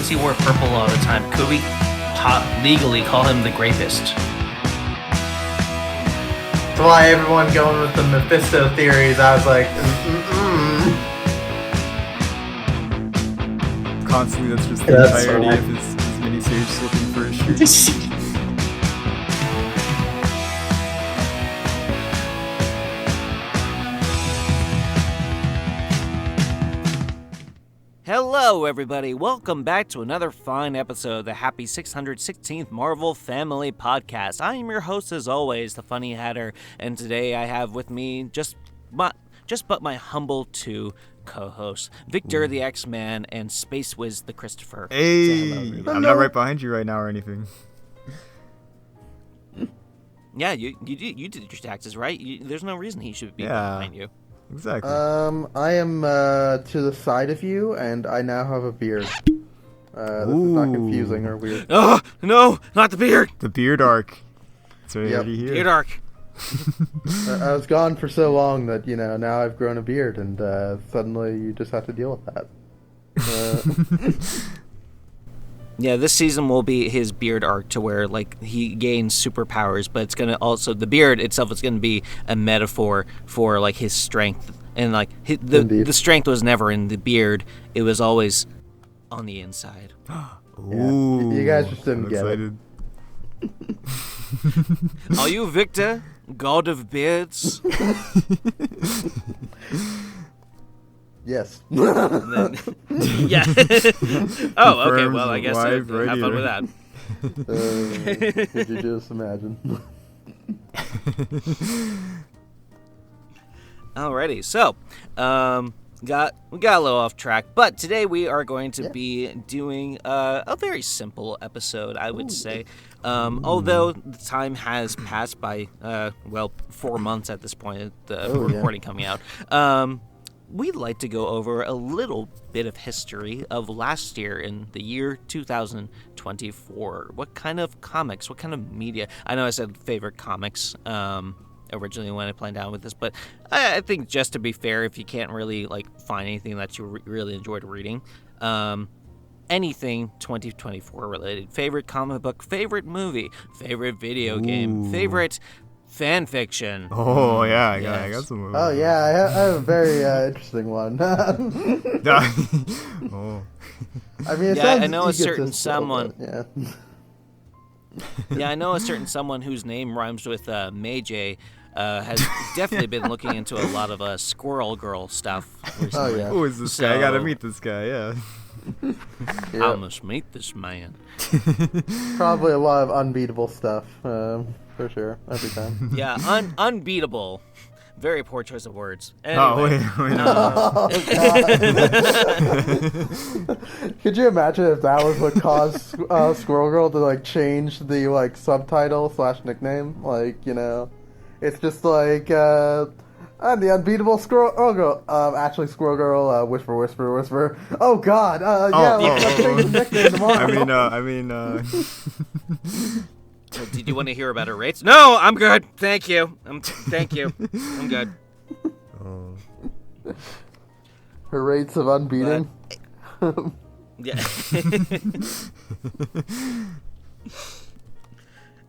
because he wore purple all the time, could we legally call him the Grapist? That's why everyone going with the Mephisto theories. I was like, Constantly, that's just the entirety of his miniseries looking for his shoes. Hello, everybody. Welcome back to another fine episode of the Happy 616th Marvel Family Podcast. I am your host, as always, the Funny Hatter, and today I have with me just but my humble two co-hosts, Victor the X-Man and Space Wiz the Christopher. Hey, hello, I'm not right behind you right now or anything. Yeah, you did your taxes, right? There's no reason he should be behind you. Exactly. I am to the side of you, and I now have a beard. This is not confusing or weird. Oh, no, not the beard! The beard arc. It's already here. Beard arc. I was gone for so long that, now I've grown a beard, and suddenly you just have to deal with that. Yeah, this season will be his beard arc to where, he gains superpowers, but it's going to also, the beard itself is going to be a metaphor for, his strength. And, the strength was never in the beard. It was always on the inside. Ooh, you guys just didn't get it. Are you Victor, god of beards? Yes. Yeah. Oh, okay. Well, I guess have fun with that. Could you just imagine? Alrighty. So, we got a little off track, but today we are going to be doing a very simple episode, I would say. Although the time has passed by 4 months at this point, the recording coming out. We'd like to go over a little bit of history of last year in the year 2024. What kind of comics, what kind of media? I know I said favorite comics originally when I planned down with this, but I think just to be fair, if you can't really find anything that you really enjoyed reading, anything 2024 related. Favorite comic book, favorite movie, favorite video game, favorite fan fiction. Oh, yeah, I got some. Oh, yeah, I have a very interesting one. Oh. I mean, it I know a certain someone. Yeah. Yeah, I know a certain someone whose name rhymes with May has definitely been looking into a lot of Squirrel Girl stuff recently. Oh, yeah. Who is this guy? I gotta meet this guy, yeah. I must meet this man. Probably a lot of unbeatable stuff. For sure, every time. Yeah, unbeatable. Very poor choice of words. Anyway, wait. Oh, God. Could you imagine if that was what caused Squirrel Girl to change the subtitle / nickname? It's just I'm the unbeatable Squirrel Girl. Actually, Squirrel Girl. Whisper, whisper, whisper. Oh God. Let's change his nickname tomorrow. I mean. Did you want to hear about her rates? No, I'm good. Thank you. Thank you. I'm good. Her rates of unbeaten. Yeah.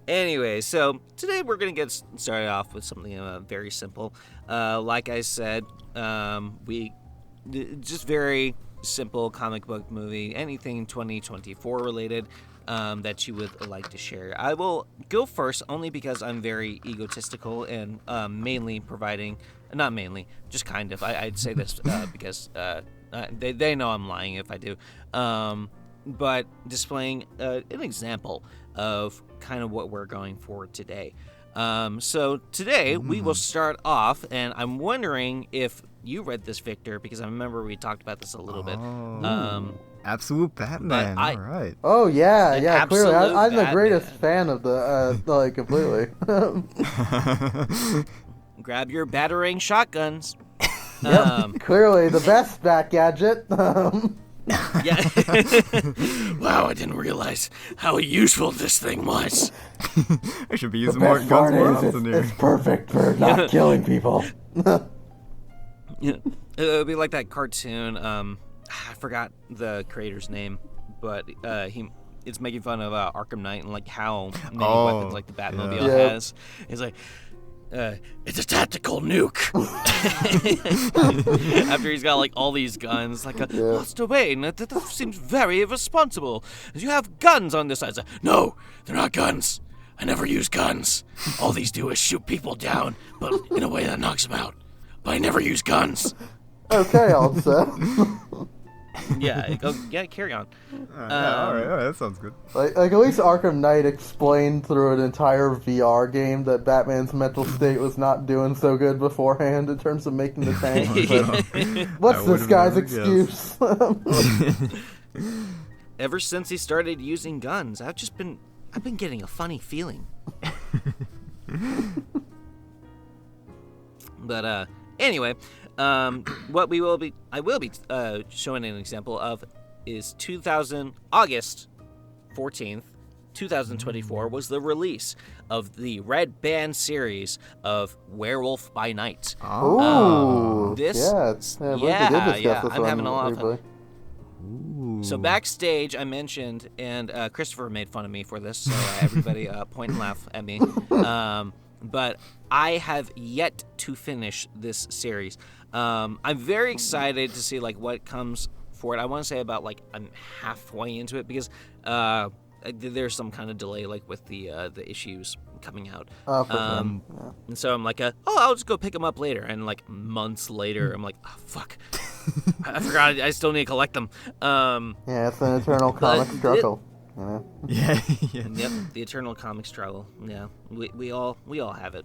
Anyway, so today we're going to get started off with something very simple. Like I said, just very simple comic book movie, anything 2024 related. That you would like to share. I will go first only because I'm very egotistical and mainly providing, not mainly, just kind of. I'd say this because they know I'm lying if I do. But displaying an example of kind of what we're going for today. So today we will start off, and I'm wondering if you read this, Victor, because I remember we talked about this a little bit. Absolute Batman. All right. Oh yeah. Clearly, I'm the Batman. greatest fan of the completely. Grab your battering shotguns. Yep. Clearly, the best Bat gadget. Yeah. Wow, I didn't realize how useful this thing was. I should be using more guns more often here. It's perfect for not killing people. Yeah. It would be like that cartoon. I forgot the creator's name, but it's making fun of Arkham Knight and like how many Oh, weapons like the Batmobile yeah. has. It's like. It's a tactical nuke. After he's got like all these guns, like Master Wayne, that seems very irresponsible. You have guns on this side. It's like, no, they're not guns. I never use guns. All these do is shoot people down, but in a way that knocks them out. But I never use guns. Okay, also. Yeah, carry on. All right, that sounds good. Like at least Arkham Knight explained through an entire VR game that Batman's mental state was not doing so good beforehand in terms of making the tank. But what's I this would've guy's never excuse? Ever since he started using guns, I've been getting a funny feeling. But anyway, what I will be showing an example of is August 14th, 2024 was the release of the Red Band series of Werewolf by Night. Ooh, this- yeah, we did discuss yeah, this I'm one having a lot of fun. briefly. So backstage, I mentioned, and Christopher made fun of me for this, so everybody point and laugh at me. But I have yet to finish this series. I'm very excited to see like what comes for it. I want to say about like I'm halfway into it because there's some kind of delay like with the issues coming out. Oh, for sure. And so I'm like, I'll just go pick them up later. And like months later, I'm like, oh, fuck. I forgot. I still need to collect them. Yeah, it's an eternal comic struggle. You know? Yeah. Yep, the eternal comic struggle. Yeah, we all have it.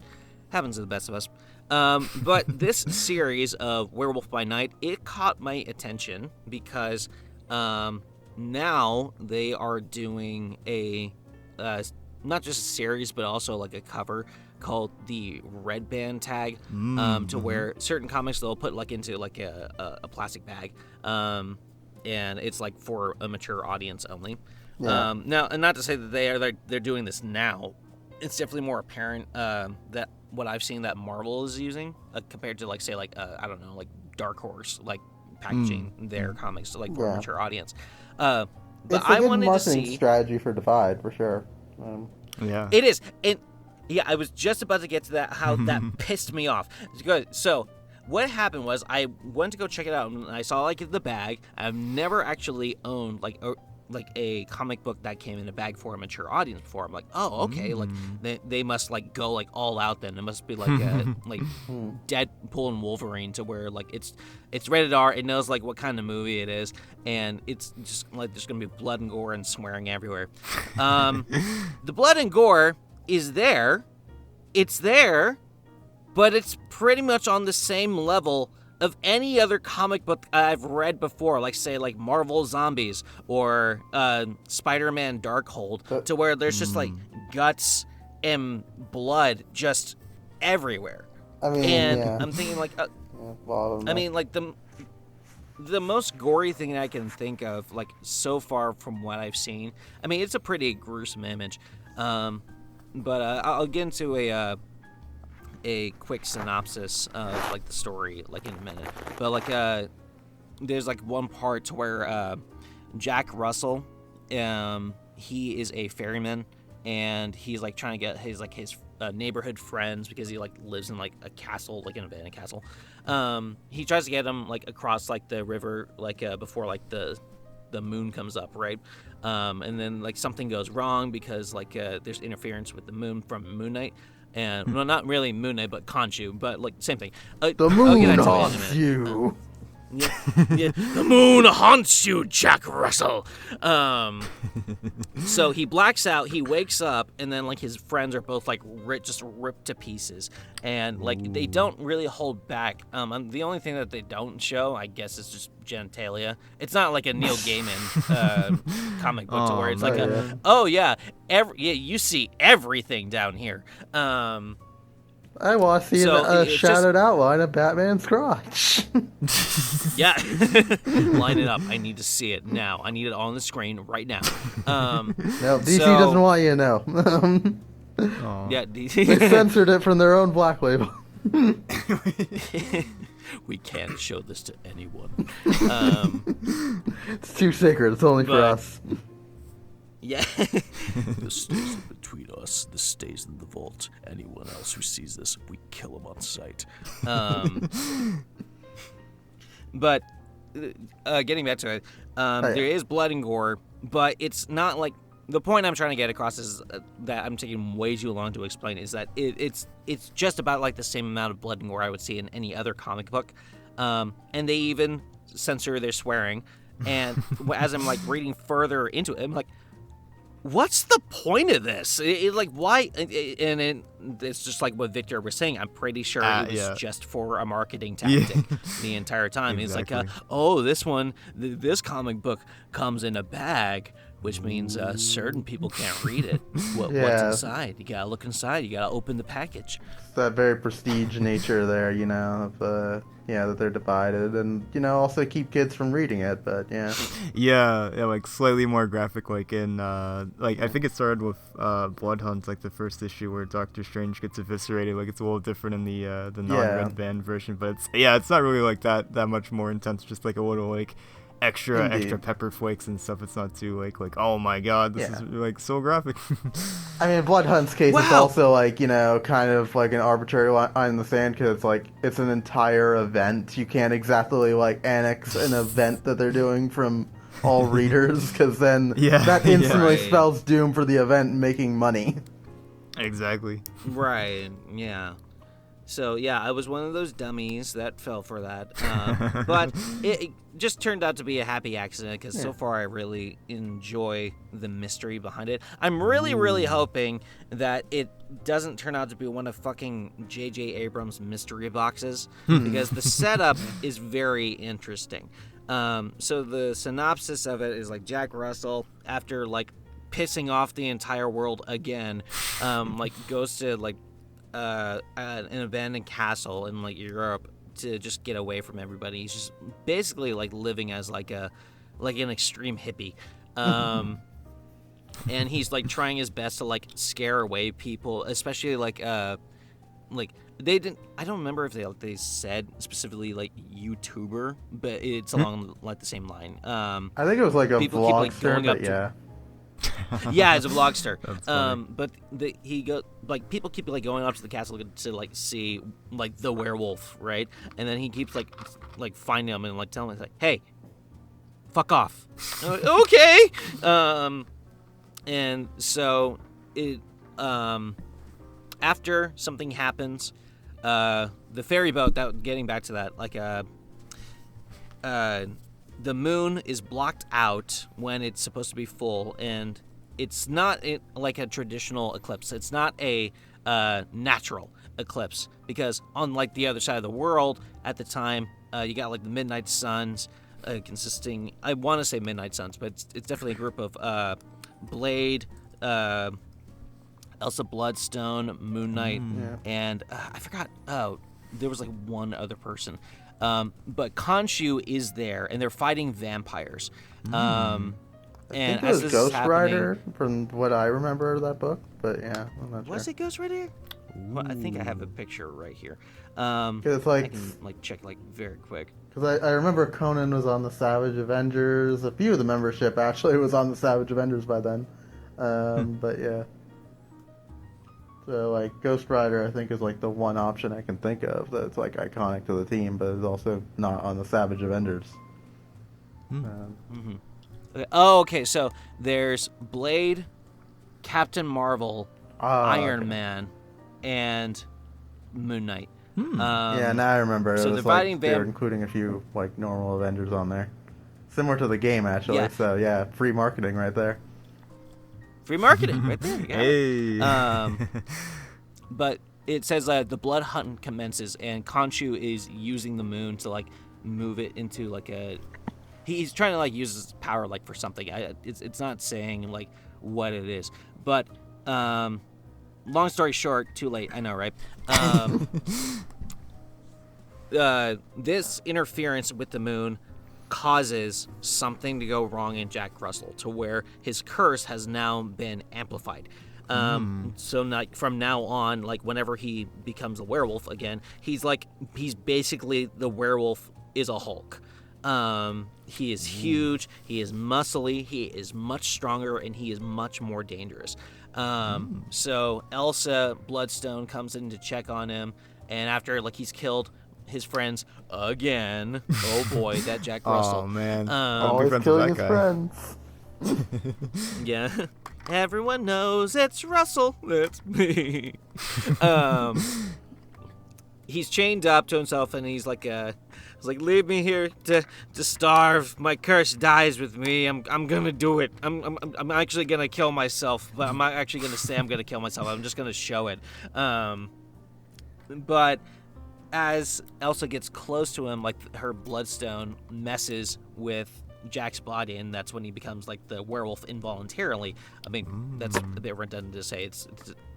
Happens to the best of us. But this series of Werewolf by Night, it caught my attention because now they are doing a not just a series but also like a cover called the Red Band tag, to where certain comics they'll put like into like a plastic bag, and it's like for a mature audience only. Yeah. Now, and not to say that they're doing this now. It's definitely more apparent that what I've seen that Marvel is using compared to like say like I don't know, like Dark Horse, like packaging their comics to like for a mature audience. But It's a I good wanted to marketing see. strategy for Divide, for sure. Yeah. It is, and yeah, I was just about to get to that. How that pissed me off. Good. So what happened was I went to go check it out, and I saw like the bag. I've never actually owned like a comic book that came in a bag for a mature audience before. I'm like, oh, okay, like they must like go like all out. Then it must be like like Deadpool and Wolverine, to where like it's rated R. It knows like what kind of movie it is, and it's just like there's gonna be blood and gore and swearing everywhere. The blood and gore is there. It's there, but it's pretty much on the same level of any other comic book I've read before, like say like Marvel Zombies or Spider-Man Darkhold, to where there's just like guts and blood just everywhere. I mean, And yeah. I'm thinking like, Well, I mean like the most gory thing I can think of, like so far from what I've seen. I mean, it's a pretty gruesome image, but I'll get into a quick synopsis of like the story like in a minute. But like there's like one part to where Jack Russell, he is a ferryman, and he's like trying to get his neighborhood friends, because he like lives in like a castle, like an abandoned castle. He tries to get them like across like the river like before like the moon comes up, right? And then like something goes wrong because like there's interference with the moon from Moon Knight. And well, not really Moon Knight, but Khonshu, but like same thing. the I'll moon get into it in a haunts minute. you. Yeah, the moon haunts you, Jack Russell. So he blacks out, he wakes up, and then like his friends are both like just ripped to pieces, and like they don't really hold back. The only thing that they don't show, I guess, is just genitalia. It's not like a Neil Gaiman comic book to where it's like you see everything down here. I want to see So a it's just- shadowed outline of Batman's crotch. Yeah, line it up. I need to see it now. I need it on the screen right now. No, DC So- doesn't want you to know. Yeah, They censored it from their own Black Label. we can't show this to anyone. It's too sacred. It's only for But- us. Yeah. This stays between us. This stays in the vault. Anyone else who sees this, we kill him on sight. But getting back to it, there is blood and gore, but it's not like the point I'm trying to get across is that I'm taking way too long to explain. Is that it's just about like the same amount of blood and gore I would see in any other comic book, and they even censor their swearing. And as I'm like reading further into it, I'm like, what's the point of this? Like, why? And it's just like what Victor was saying. I'm pretty sure it was just for a marketing tactic the entire time. Exactly. It's like, oh, this one, this comic book comes in a bag, which means certain people can't read it. What's Yeah. inside? You gotta look inside. You gotta open the package. That very prestige nature there, you know, of, that they're divided, and, you know, also keep kids from reading it, but, yeah. Yeah, like slightly more graphic, like in like I think it started with Blood Hunt, like the first issue where Doctor Strange gets eviscerated. Like it's a little different in the non-red band version, but it's not really like that much more intense. Just like a little like extra pepper flakes and stuff. It's not too like oh my god, this is like so graphic. I mean, in Blood Hunt's case, it's also like, you know, kind of like an arbitrary line in the sand, because it's like it's an entire event. You can't exactly like annex an event that they're doing from all readers, because then that instantly spells doom for the event making money. Exactly. Right. Yeah. So yeah, I was one of those dummies that fell for that, but it just turned out to be a happy accident because so far I really enjoy the mystery behind it. I'm really hoping that it doesn't turn out to be one of fucking J.J. Abrams' mystery boxes, because the setup is very interesting. So the synopsis of it is like Jack Russell, after like pissing off the entire world again, like goes to like an abandoned castle in like Europe to just get away from everybody. He's just basically like living as like an extreme hippie, and he's like trying his best to like scare away people, especially like they didn't. I don't remember if they said specifically like YouTuber, but it's along like the same line. I think it was like a people keep, like, vlogster, going up but to- yeah. Yeah, it's a vlogster. That's funny. But people keep like going up to the castle to like see like the werewolf, right? And then he keeps like finding them and like telling them like, "Hey, fuck off." And I'm like, okay. And so it after something happens, the ferry boat. That getting back to that, like the moon is blocked out when it's supposed to be full, and it's not like a traditional eclipse. It's not a natural eclipse, because on like the other side of the world at the time, you got like the Midnight Suns, consisting, I want to say Midnight Suns, but it's definitely a group of Blade, Elsa Bloodstone, Moon Knight, and I forgot. Oh, there was like one other person. But Khonshu is there, and they're fighting vampires. I think it was Ghost Rider, from what I remember of that book, but yeah, I'm not sure. Was it Ghost Rider? Well, I think I have a picture right here. It's I like, can like check like very quick. because I remember Conan was on the Savage Avengers. A few of the membership actually was on the Savage Avengers by then. But yeah. So like Ghost Rider, I think, is like the one option I can think of that's like iconic to the team, but is also not on the Savage Avengers. Okay. Oh, okay. So there's Blade, Captain Marvel, Iron Man, and Moon Knight. Yeah, now I remember. so It was they're fighting like they were including a few like normal Avengers on there, similar to the game actually. Yeah. So yeah, free marketing right there. Free marketing right there. You got it. Hey. But it says the blood hunt commences, and Khonshu is using the moon to like move it into like a. He's trying to like use his power like for something. It's not saying like what it is, but long story short, too late. I know, right? This interference with the moon causes something to go wrong in Jack Russell, to where his curse has now been amplified. So not, from now on, like whenever he becomes a werewolf again, he's basically the werewolf is a Hulk. He is huge, he is muscly, he is much stronger, and he is much more dangerous. So Elsa Bloodstone comes in to check on him, and after he's killed his friends again. Oh boy, that Jack Russell. Oh man, Always friends with killing that his guy. friends. Yeah. Everyone knows it's Russell. That's me. He's chained up to himself, and he's like, leave me here to starve. My curse dies with me. I'm gonna do it. I'm actually gonna kill myself, but I'm not actually gonna say I'm gonna kill myself. I'm just gonna show it. But as Elsa gets close to him, her bloodstone messes with Jack's body, and that's when he becomes the werewolf involuntarily. I mean, that's a bit redundant to say. It's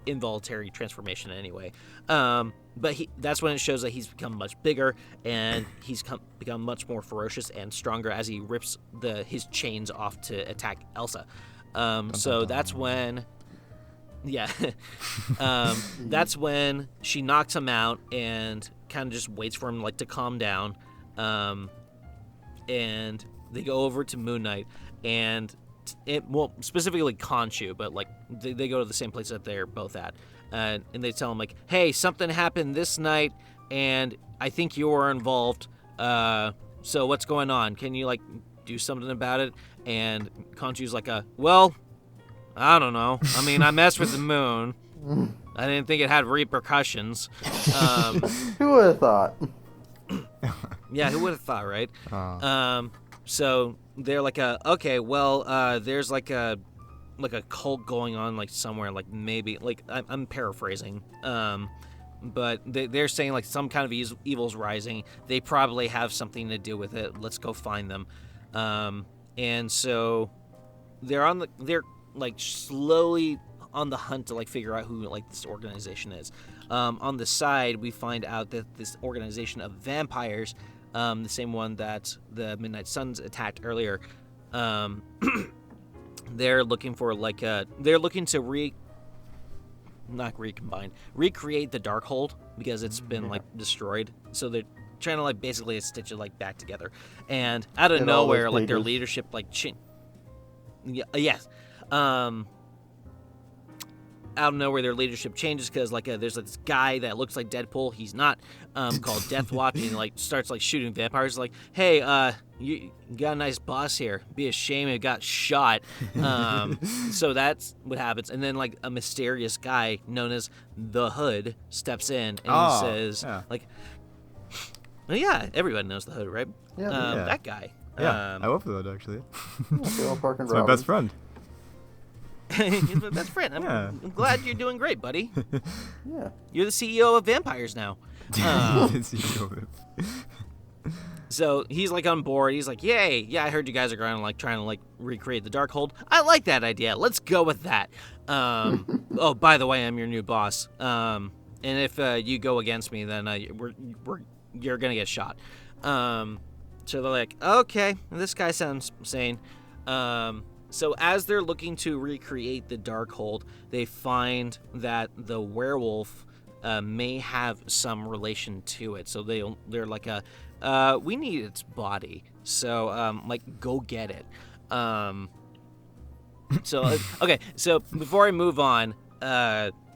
involuntary transformation anyway. But that's when it shows that he's become much bigger, and he's become much more ferocious and stronger as he rips his chains off to attack Elsa. So that's when... Yeah. That's when she knocks him out and kind of just waits for him to calm down. And they go over to Moon Knight, and specifically Khonshu, but they go to the same place that they're both at, and they tell him hey, something happened this night, and I think you were involved. So what's going on? Can you do something about it? And Khonshu's well, I don't know. I mean, I messed with the moon. I didn't think it had repercussions. Who would have thought? Yeah, who would have thought, right? So they're okay, well, there's a cult going on somewhere, maybe I'm paraphrasing, but they're saying some kind of evil's rising. They probably have something to do with it. Let's go find them. And so they're slowly on the hunt to figure out who this organization is. On the side, we find out that this organization of vampires, the same one that the Midnight Suns attacked earlier, they're looking for they're looking to recreate the Darkhold, because it's been destroyed. So they're trying to basically stitch it back together. And out of nowhere, their leadership yes. Out of nowhere, their leadership changes because there's this guy that looks like Deadpool. He's not, called Deathwatch, and he starts shooting vampires. Hey, you got a nice boss here. Be a shame it got shot. So that's what happens. And then a mysterious guy known as the Hood steps in, and he says well, yeah, everyone knows the Hood, right? Yeah, that guy. Yeah, I love the Hood actually. It's my best friend. He's my best friend. I'm glad you're doing great, buddy. Yeah. You're the CEO of vampires now. So he's on board. He's yay! Yeah, I heard you guys are going trying to recreate the Darkhold. I like that idea. Let's go with that. Oh, by the way, I'm your new boss. And if you go against me, then you're gonna get shot. So they're okay, this guy sounds sane. So as they're looking to recreate the Darkhold, they find that the werewolf may have some relation to it. So they're we need its body. So go get it. So okay. So before I move on,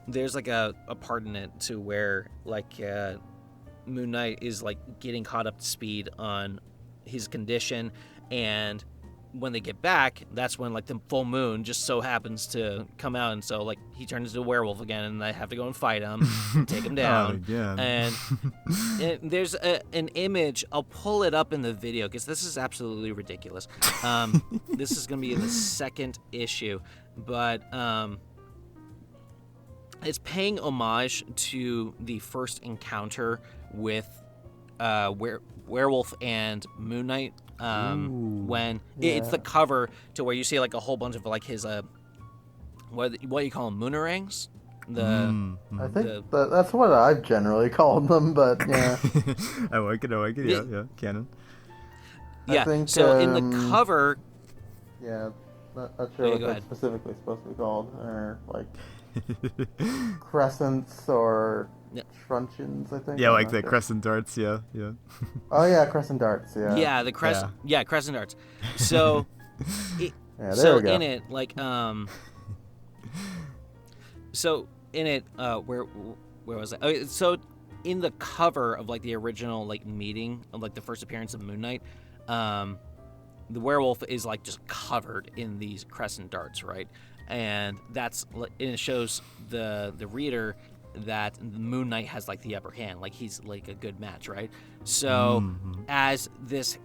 there's a part in it to where Moon Knight is getting caught up to speed on his condition, and when they get back, that's when the full moon just so happens to come out, and so he turns into a werewolf again, and I have to go and fight him, take him down. And there's an image. I'll pull it up in the video because this is absolutely ridiculous. This is gonna be in the second issue, but it's paying homage to the first encounter with Werewolf and Moon Knight. When it's the cover to where you see a whole bunch of his what you call them, moonerangs. I think that's what I've generally called them, but yeah. I like it. Yeah, canon. Yeah. I think, so in the cover. Yeah, not sure what that's specifically supposed to be called, or crescents or Yeah. truncheons, I think. Yeah, I'm like not the sure. crescent darts. Yeah, yeah. Oh yeah, crescent darts. Yeah. Yeah, the crescent. Yeah, crescent darts. So, Yeah, there so we go. in it, like so in it, where was I? Oh, so in the cover of like the original like meeting of like the first appearance of Moon Knight, the werewolf is like just covered in these crescent darts, right? And and it shows the reader that Moon Knight has like the upper hand, like he's like a good match, right? So as this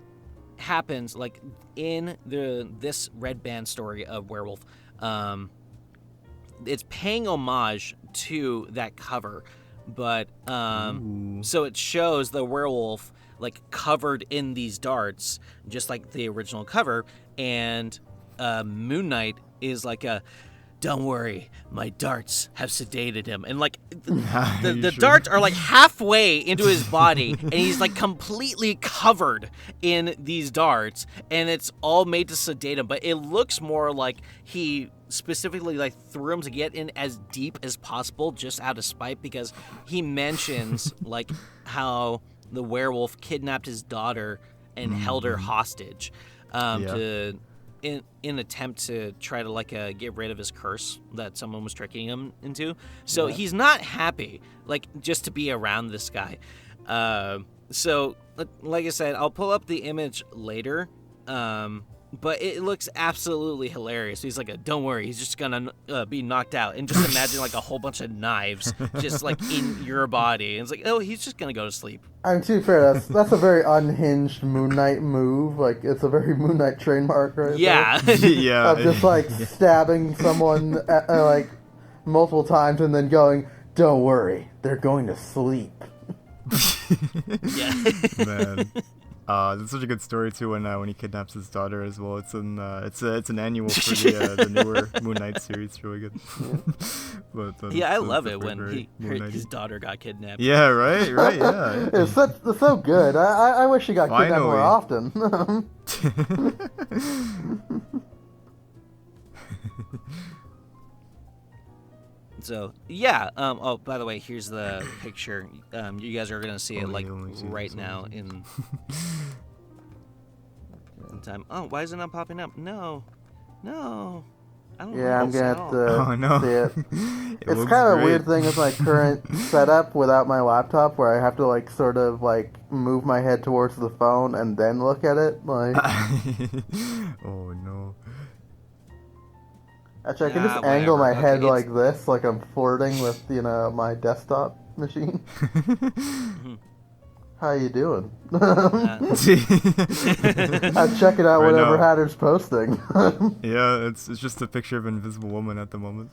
happens, like in this Red Band story of Werewolf, it's paying homage to that cover, but so it shows the werewolf like covered in these darts, just like the original cover, and Moon Knight is like a, don't worry, my darts have sedated him. And like the darts are like halfway into his body and he's like completely covered in these darts, and it's all made to sedate him, but it looks more like he specifically like threw him to get in as deep as possible just out of spite, because he mentions like how the werewolf kidnapped his daughter and held her hostage to in attempt to try to like get rid of his curse that someone was tricking him into. So he's not happy like just to be around this guy. So like I said, I'll pull up the image later. But it looks absolutely hilarious. He's like, don't worry, he's just gonna be knocked out. And just imagine like a whole bunch of knives just like in your body. And it's like, oh, he's just gonna go to sleep. I mean, to be fair, that's a very unhinged Moon Knight move. Like, it's a very Moon Knight trademark right Yeah. Yeah. of just like stabbing someone like multiple times and then going, don't worry, they're going to sleep. Yeah. Man. It's such a good story too when he kidnaps his daughter as well. It's an annual for the newer Moon Knight series. It's really good. But, Yeah, I so love it's it very, when very Moon his Knight-y. daughter got kidnapped. Yeah, right, yeah. It's so good. I wish he got kidnapped more Finally. often. So yeah. Oh, by the way, here's the picture. You guys are gonna see it like right now in time. Oh, why is it not popping up? No. I don't Yeah, I'm know. gonna have to Oh no. see it. It It's looks kind of a great. weird thing with my current setup without my laptop, where I have to like sort of like move my head towards the phone and then look at it. Like, Oh no. actually, I can just Ah, angle my whatever. head Okay, like this, like I'm flirting with my desktop machine. How you doing? I'm checking out Right whatever now. Hatter's posting. Yeah, it's just a picture of an invisible woman at the moment.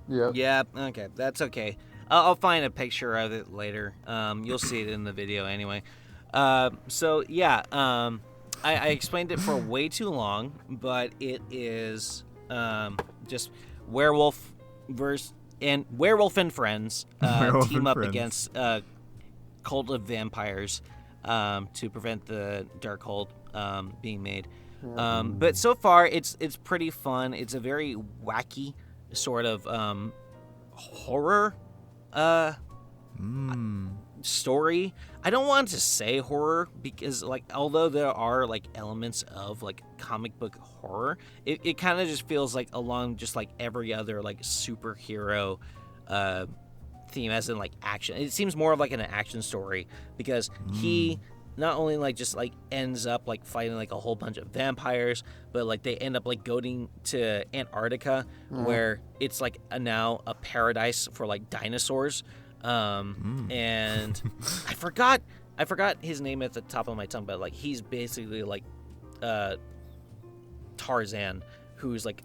Yep. Yeah. Okay, that's okay. I'll find a picture of it later. You'll see it in the video anyway. So yeah. I explained it for way too long, but it is just werewolf werewolf and friends Werewolf team and up friends. against cult of vampires to prevent the Darkhold being made. But so far, it's pretty fun. It's a very wacky sort of horror story. I don't want to say horror because, like, although there are like elements of like comic book horror, it kind of just feels like along just like every other like superhero theme, as in like action. It seems more of like an action story because he not only like just like ends up like fighting like a whole bunch of vampires, but like they end up like going to Antarctica where it's like now a paradise for like dinosaurs. And I forgot his name at the top of my tongue, but like he's basically like Tarzan, who's like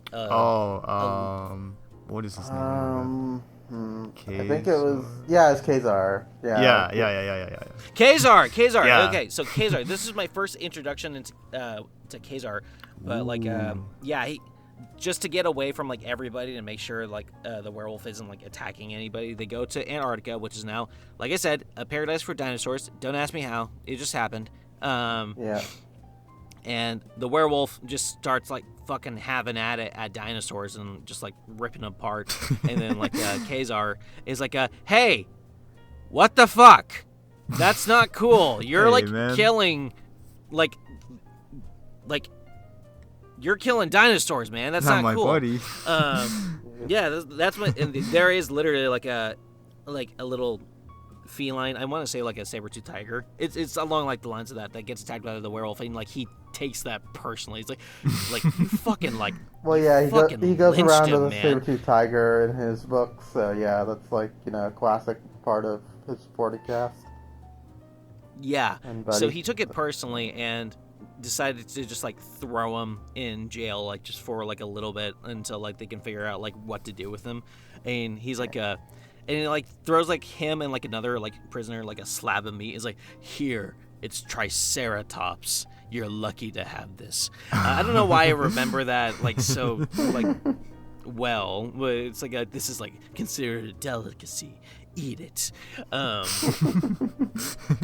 what is his name? I think it was it's Kazar. Yeah. Kazar. Yeah. Okay, so Kazar. This is my first introduction into to Kazar, but like he just to get away from like everybody to make sure like the werewolf isn't like attacking anybody, they go to Antarctica, which is now, like I said, a paradise for dinosaurs. Don't ask me how, it just happened. And the werewolf just starts like fucking having at it at dinosaurs and just like ripping them apart. And then like Kazar is like, hey, what the fuck? That's not cool. You're Hey, like man. killing, like you're killing dinosaurs, man. That's Not not my cool. buddy. Yeah, that's what. And there is literally like a little feline. I want to say like a saber-toothed tiger. It's along like the lines of that gets attacked by the werewolf, and like he takes that personally. It's like you fucking like. Well, yeah, fucking he goes lynched around him, with a man. saber-toothed tiger in his book, so yeah, that's like, a classic part of his supporting cast. Yeah. And So Buddy. he took it personally and decided to just like throw him in jail, like just for like a little bit until like they can figure out like what to do with him. And he's like and he like throws like him and like another like prisoner like a slab of meat. Is like, here, it's Triceratops. You're lucky to have this. I don't know why I remember that like so like well, but it's like this is like considered a delicacy. Eat it.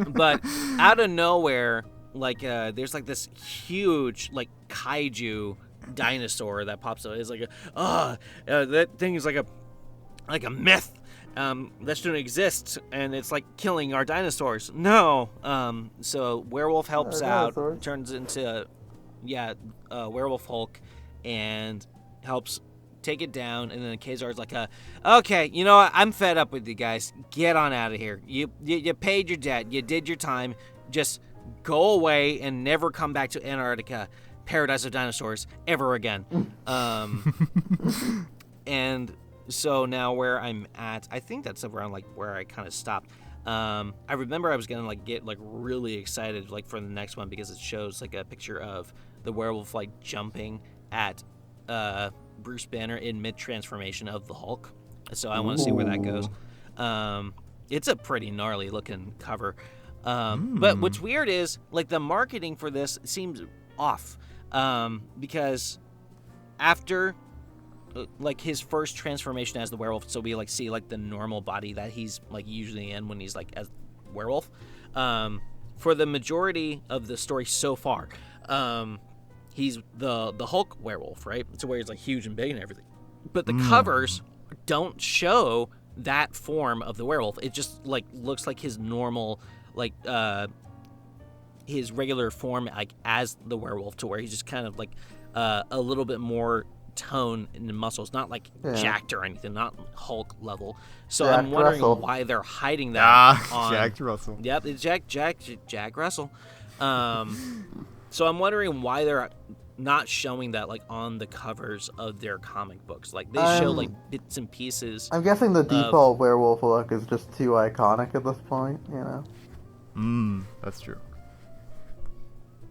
But out of nowhere, like there's like this huge like kaiju dinosaur that pops up. It's like that thing is like a myth that shouldn't exist, and it's like killing our dinosaurs. No. So werewolf helps out, dinosaurs. turns into werewolf Hulk, and helps take it down. And then Kazar's like, okay, you know what? I'm fed up with you guys. Get on out of here. You paid your debt. You did your time. Just go away and never come back to Antarctica, paradise of dinosaurs, ever again. And so now where I'm at, I think that's around like where I kind of stopped. I remember I was gonna like get like really excited like for the next one because it shows like a picture of the werewolf like jumping at Bruce Banner in mid transformation of the Hulk. So I want to see where that goes. It's a pretty gnarly looking cover. But what's weird is like the marketing for this seems off, because after like his first transformation as the werewolf, so we like see like the normal body that he's like usually in when he's like as werewolf. For the majority of the story so far, he's the Hulk werewolf, right? So where he's like huge and big and everything. But the covers don't show that form of the werewolf. It just like looks like his normal like his regular form like as the werewolf, to where he's just kind of like a little bit more tone in the muscles, not like jacked or anything, not Hulk level. So Jack I'm wondering Russell. why they're hiding that on Jack Russell. Yep, it's Jack Russell. So I'm wondering why they're not showing that like on the covers of their comic books. Like they show like bits and pieces. I'm guessing the default werewolf look is just too iconic at this point, That's true.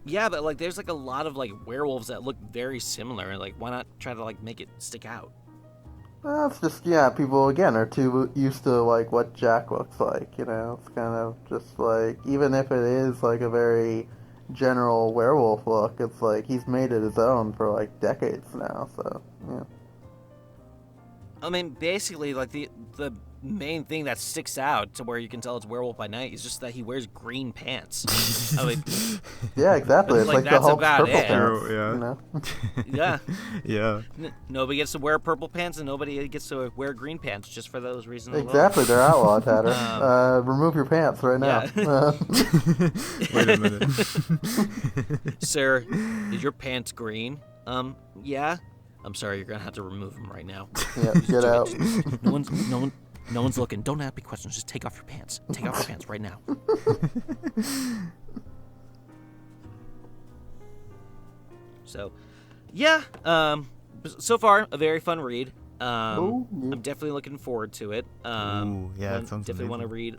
Yeah, but like there's like a lot of like werewolves that look very similar, and like why not try to like make it stick out? Well, it's just, people, again, are too used to, like, what Jack looks like, It's kind of just, like, even if it is, like, a very general werewolf look, it's like he's made it his own for, like, decades now, so, yeah. I mean, basically, like the main thing that sticks out to where you can tell it's Werewolf by Night is just that he wears green pants. I mean, Yeah, exactly. It's like, like the that's Hulk's about purple it. pants, Yeah. yeah. Yeah. Nobody gets to wear purple pants, and nobody gets to wear green pants just for those reasons alone. Exactly, they're outlawed, Hatter. Remove your pants right now. Yeah. Wait a minute. Sir, is your pants green? Yeah. I'm sorry, you're gonna have to remove them right now. Yeah, get out. No one's looking. Don't ask me questions. Just take off your pants. Take off your pants right now. So, yeah. So far, a very fun read. Ooh, yeah. I'm definitely looking forward to it. Ooh, yeah, that sounds definitely want to amazing. read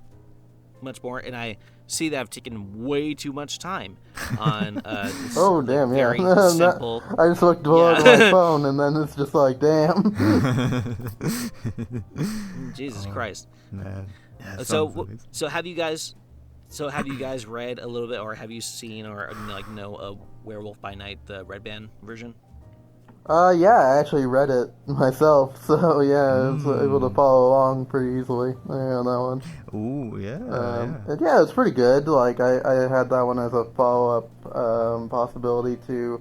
much more, and I see that I've taken way too much time on this Oh, damn, yeah. very simple. I just looked below Yeah. my phone, and then it's just like, damn. Jesus Christ. Man. Yeah, that So sounds amazing. have you guys read a little bit, or have you seen or like know a Werewolf by Night, the Red Band version? Yeah, I actually read it myself, so yeah, I was able to follow along pretty easily on that one. Ooh, yeah. And yeah, it's pretty good. Like, I had that one as a follow-up possibility to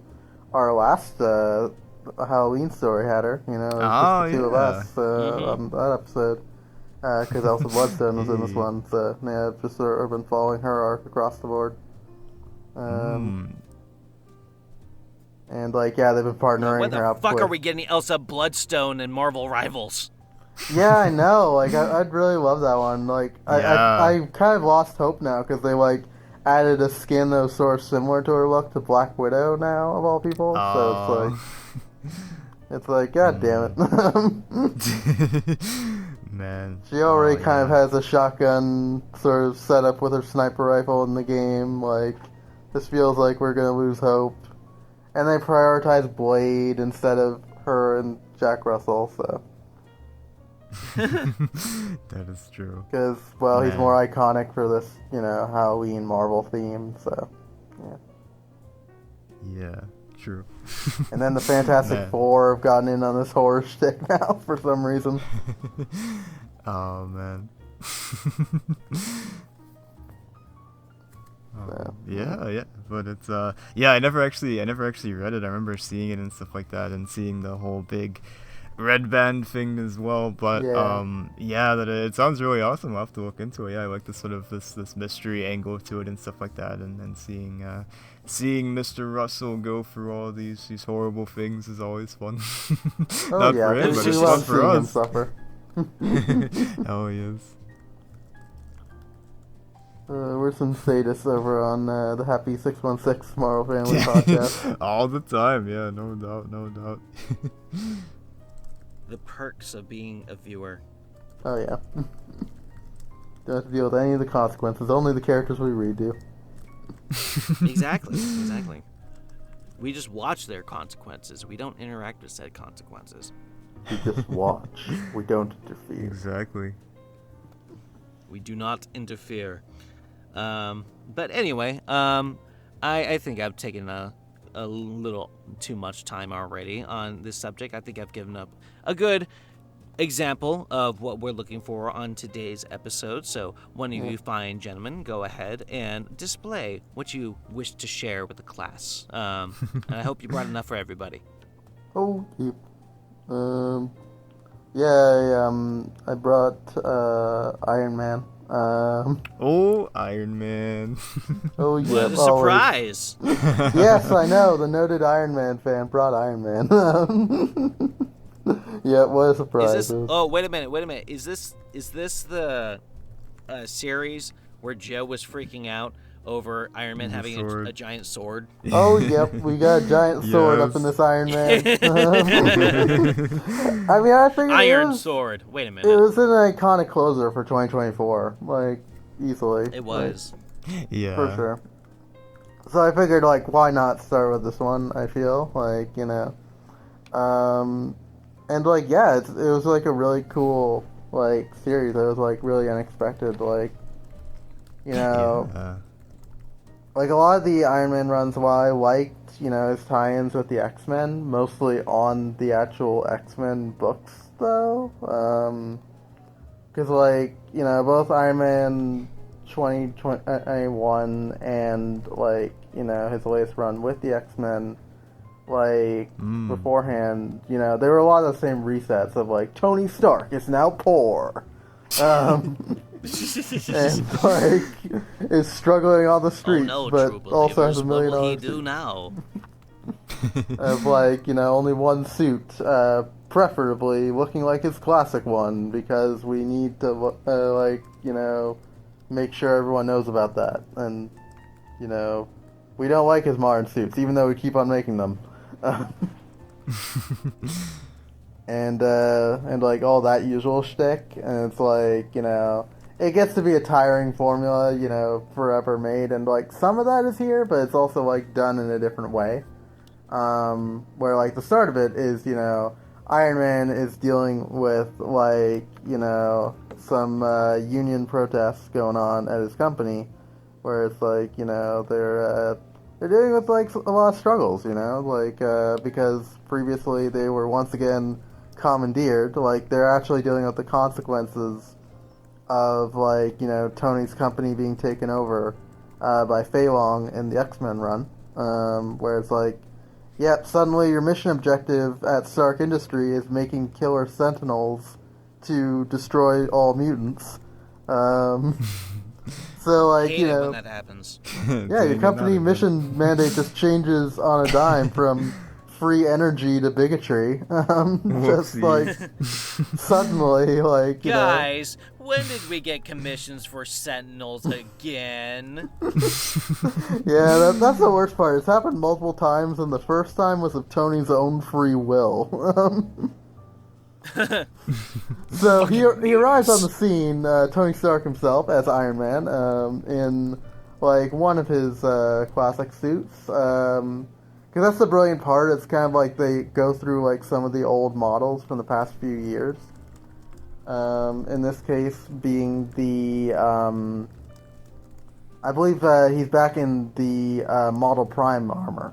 our last Halloween story had her. You know, it was just the two of us on that episode. Because Elsa Bloodstone was in this one, so yeah, I've just sort of been following her arc across the board. And like, yeah, they've been partnering When her the up fuck with... are we getting Elsa Bloodstone and Marvel Rivals? Yeah, I know. Like, I'd really love that one. Like, I kind of lost hope now because they like added a skin that was sort of similar to her look to Black Widow now, of all people. So it's like, god damn it. Man. She already kind of has a shotgun sort of set up with her sniper rifle in the game. Like, this feels like we're gonna lose hope. And they prioritize Blade instead of her and Jack Russell, so. That is true. Because, well, he's more iconic for this, you know, Halloween Marvel theme, so, yeah. Yeah, true. And then the Fantastic Four have gotten in on this horror shtick now for some reason. Oh, man. Yeah, but it's I never actually read it. I remember seeing it and stuff like that, and seeing the whole big red band thing as well. But it sounds really awesome. I'll have to look into it. Yeah, I like this sort of this mystery angle to it and stuff like that, and seeing Mr. Russell go through all these horrible things is always fun. Not for him, but it's fun for us. Him suffer. Oh yes. We're some sadists over on the Happy 616 Marvel Family podcast. All the time, yeah, no doubt. The perks of being a viewer. Oh yeah. Don't have to deal with any of the consequences. Only the characters we read do. Exactly. We just watch their consequences. We don't interact with said consequences. We just watch. We don't interfere. Exactly. We do not interfere. But anyway, I think I've taken a little too much time already on this subject. I think I've given up a good example of what we're looking for on today's episode. So one of you fine gentlemen, go ahead and display what you wish to share with the class. And I hope you brought enough for everybody. Oh, yep. I brought Iron Man. Iron Man. Oh yeah. What a surprise! Yes, I know. The noted Iron Man fan brought Iron Man. Yeah, what a surprise! Wait a minute. Is this the series where Joe was freaking out over Iron Man having a giant sword? Oh, yep, we got a giant sword up in this Iron Man. I mean, I figured Iron sword. Wait a minute. It was an iconic closer for 2024, like easily. It was. Yeah. For sure. So I figured, like, why not start with this one? I feel like, you know, and like, yeah, it was like a really cool like series. It was like really unexpected, like, you know. Yeah. Like, a lot of the Iron Man runs, while I liked, you know, his tie-ins with the X-Men, mostly on the actual X-Men books, though. Because, like, you know, both Iron Man 2021 and, like, you know, his latest run with the X-Men, like, beforehand, you know, there were a lot of the same resets of, like, Tony Stark is now poor. And like is struggling on the streets, but also has $1 million. What will he do now? Of like, you know, only one suit, preferably looking like his classic one, because we need to like, you know, make sure everyone knows about that. And you know, we don't like his modern suits, even though we keep on making them. And like all that usual shtick, and it's like, you know, it gets to be a tiring formula, you know, forever made, and like some of that is here, but it's also like done in a different way. Where like the start of it is, you know, Iron Man is dealing with like, you know, some union protests going on at his company, where it's like, you know, they're dealing with like a lot of struggles, you know, like because previously they were once again commandeered. Like, they're actually dealing with the consequences of, like, you know, Tony's company being taken over by Fei Long in the X-Men run, where it's like, Yep, suddenly your mission objective at Stark Industry is making killer sentinels to destroy all mutants. So, like, Hate you it know, when that happens. yeah, your company mission mandate just changes on a dime from free energy to bigotry. Just like suddenly, like, you know. Guys, when did we get commissions for Sentinels again? Yeah, that's the worst part. It's happened multiple times, and the first time was of Tony's own free will. So he arrives on the scene, Tony Stark himself as Iron Man, in like one of his classic suits. Because that's the brilliant part. It's kind of like they go through like some of the old models from the past few years. In this case, being the I believe he's back in the Model Prime armor.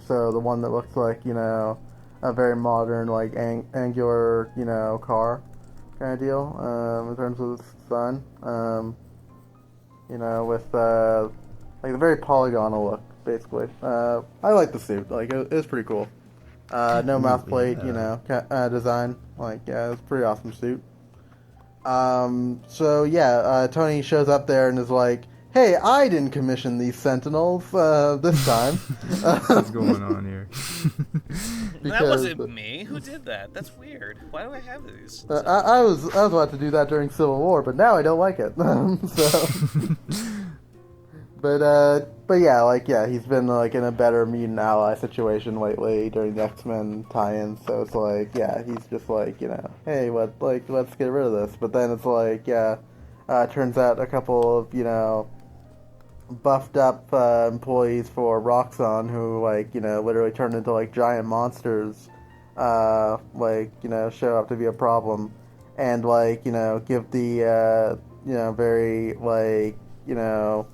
So the one that looks like, you know, a very modern, like, angular, you know, car kind of deal, in terms of the design. You know, with, like, a very polygonal look, basically. I like the suit. Like, it was pretty cool. No mouth plate, you know, design. Like, yeah, it's a pretty awesome suit. So, yeah, Tony shows up there and is like, hey, I didn't commission these Sentinels this time. What's going on here? That wasn't me. Who did that? That's weird. Why do I have these? I was about to do that during Civil War, but now I don't like it. So, but yeah, like yeah, he's been like in a better mutant ally situation lately during the X-Men tie-in. So it's like yeah, he's just like, you know, hey, let's get rid of this. But then it's like yeah, turns out a couple of, you know, buffed up employees for Roxxon who, like, you know, literally turned into like giant monsters, like, you know, show up to be a problem, and like, you know, give the you know, very like, you know,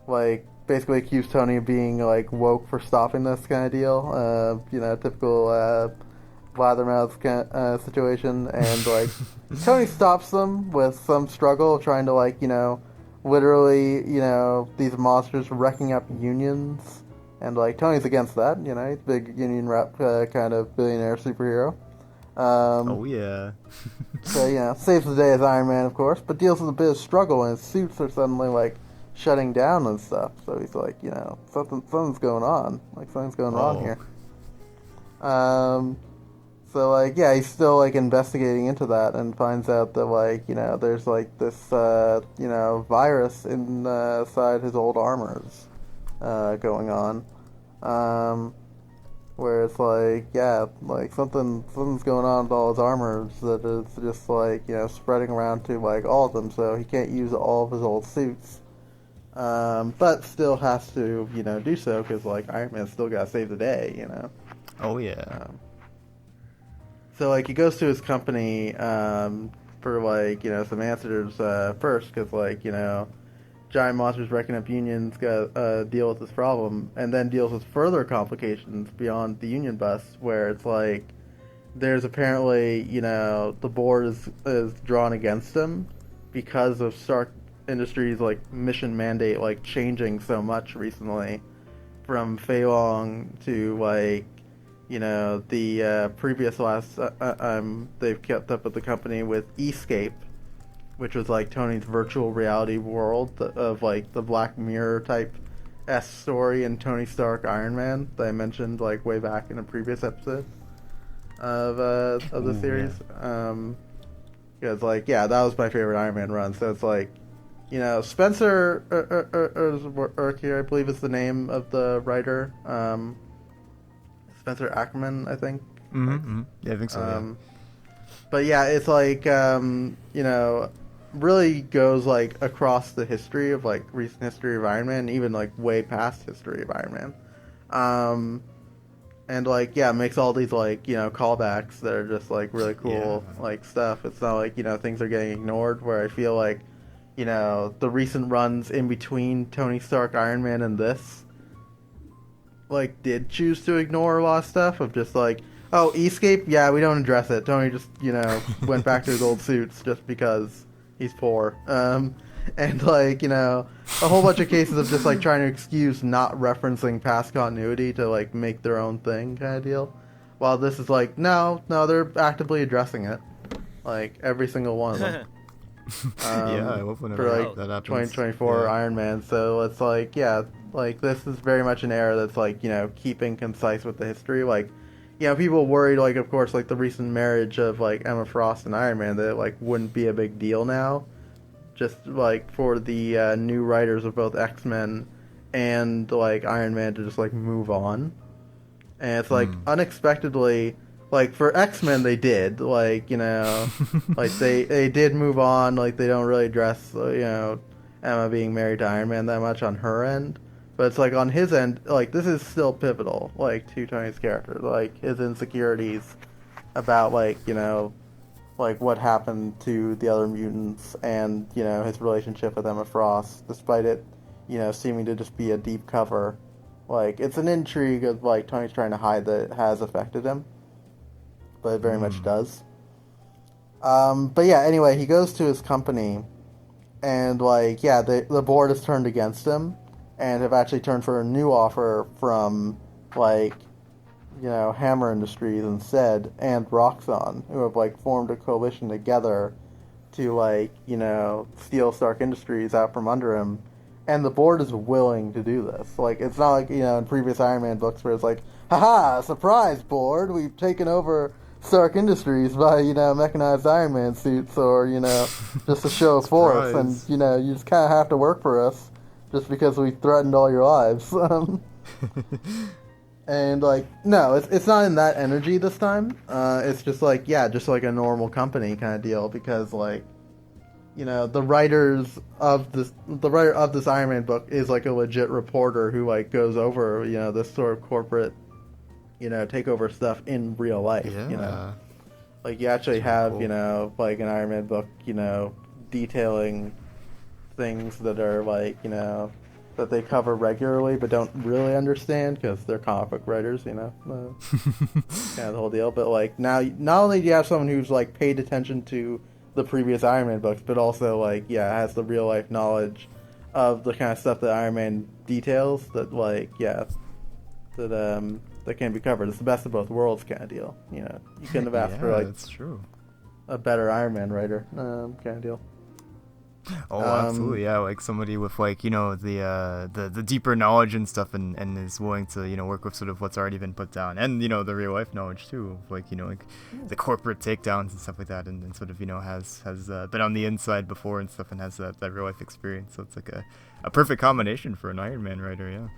like basically accuse Tony of being like woke for stopping this kind of deal. You know, typical blathermouth kind of situation, and like Tony stops them with some struggle, trying to, like, you know, literally, you know, these monsters wrecking up unions, and like Tony's against that. You know, he's a big union rep kind of billionaire superhero. Oh yeah. So you know, saves the day as Iron Man, of course, but deals with a bit of struggle, and his suits are suddenly like shutting down and stuff. So he's like, you know, something's going on. Like something's going wrong here. So, like, yeah, he's still, like, investigating into that and finds out that, like, you know, there's, like, this, you know, virus inside his old armors going on. Where it's like, yeah, like, something's going on with all his armors that is just, like, you know, spreading around to, like, all of them, so he can't use all of his old suits. But still has to, you know, do so, because, like, Iron Man's still gotta save the day, you know? Oh yeah. So, like, he goes to his company for, like, you know, some answers first, because, like, you know, giant monsters wrecking up unions, got deal with this problem, and then deals with further complications beyond the union bust, where it's like, there's apparently, you know, the board is drawn against him because of Stark Industries, like, mission mandate, like, changing so much recently from Fei Long to, like, you know, the previous last they've kept up with the company with Escape, which was like Tony's virtual reality world of like the Black Mirror type story in Tony Stark Iron Man that I mentioned like way back in a previous episode of the series. Yeah. Because like yeah, that was my favorite Iron Man run. So it's like, you know, Spencer Urquhart, I believe is the name of the writer. Spencer Ackerman, I think. Mm-hmm. Yeah, I think so. Yeah. But yeah, it's like you know, really goes like across the history of like recent history of Iron Man, even like way past history of Iron Man. And like yeah, makes all these like, you know, callbacks that are just like really cool like stuff. It's not like, you know, things are getting ignored. Where I feel like, you know, the recent runs in between Tony Stark Iron Man and this, like, did choose to ignore a lot of stuff of just like, oh, Escape, yeah, we don't address it. Tony just, you know, went back to his old suits just because he's poor. and like, you know, a whole bunch of cases of just like trying to excuse not referencing past continuity to like make their own thing kind of deal. While this is like, no, they're actively addressing it, like every single one of them. Yeah, I love whenever for like that happens. 2024 Yeah. Iron Man. So it's like, yeah, like this is very much an era that's like, you know, keeping concise with the history. Like, you know, people worried, like, of course, like the recent marriage of like Emma Frost and Iron Man, that it, like wouldn't be a big deal now, just like for the new writers of both X-Men and like Iron Man to just like move on. And it's like unexpectedly, like for X-Men they did, like, you know, like they did move on, like they don't really address, you know, Emma being married to Iron Man that much on her end. But it's like on his end, like this is still pivotal, like to Tony's character, like his insecurities about like, you know, like what happened to the other mutants and, you know, his relationship with Emma Frost, despite it, you know, seeming to just be a deep cover. Like it's an intrigue of like Tony's trying to hide that it has affected him, but it very much does. But yeah, anyway, he goes to his company, and like, yeah, the board has turned against him, and have actually turned for a new offer from, like, you know, Hammer Industries instead, and Roxxon, who have, like, formed a coalition together to, like, you know, steal Stark Industries out from under him, and the board is willing to do this. Like, it's not like, you know, in previous Iron Man books where it's like, haha, surprise, board, we've taken over Stark Industries by, you know, mechanized Iron Man suits, or, you know, just a show of force, and, you know, you just kind of have to work for us, just because we threatened all your lives. And, like, no, it's not in that energy this time. It's just like, yeah, just like a normal company kind of deal, because, like, you know, the writer of this Iron Man book is, like, a legit reporter who, like, goes over, you know, this sort of corporate, you know, takeover stuff in real life, Yeah. you know. Like, you actually have, you know, like, an Iron Man book, you know, detailing things that are, like, you know, that they cover regularly but don't really understand because they're comic book writers, you know. Kind of the whole deal. But, like, now, not only do you have someone who's, like, paid attention to the previous Iron Man books, but also, like, yeah, has the real-life knowledge of the kind of stuff that Iron Man details that, like, yeah, that can be covered. It's the best of both worlds kind of deal, you know. You couldn't have asked for, like, that's true. a better Iron Man writer kind of deal. Oh, absolutely, yeah. Like somebody with, like, you know, the deeper knowledge and stuff, and is willing to, you know, work with sort of what's already been put down, and, you know, the real life knowledge too, of, like, you know, like the corporate takedowns and stuff like that, and sort of, you know, has been on the inside before and stuff, and has that real life experience. So it's like a perfect combination for an Iron Man writer, yeah.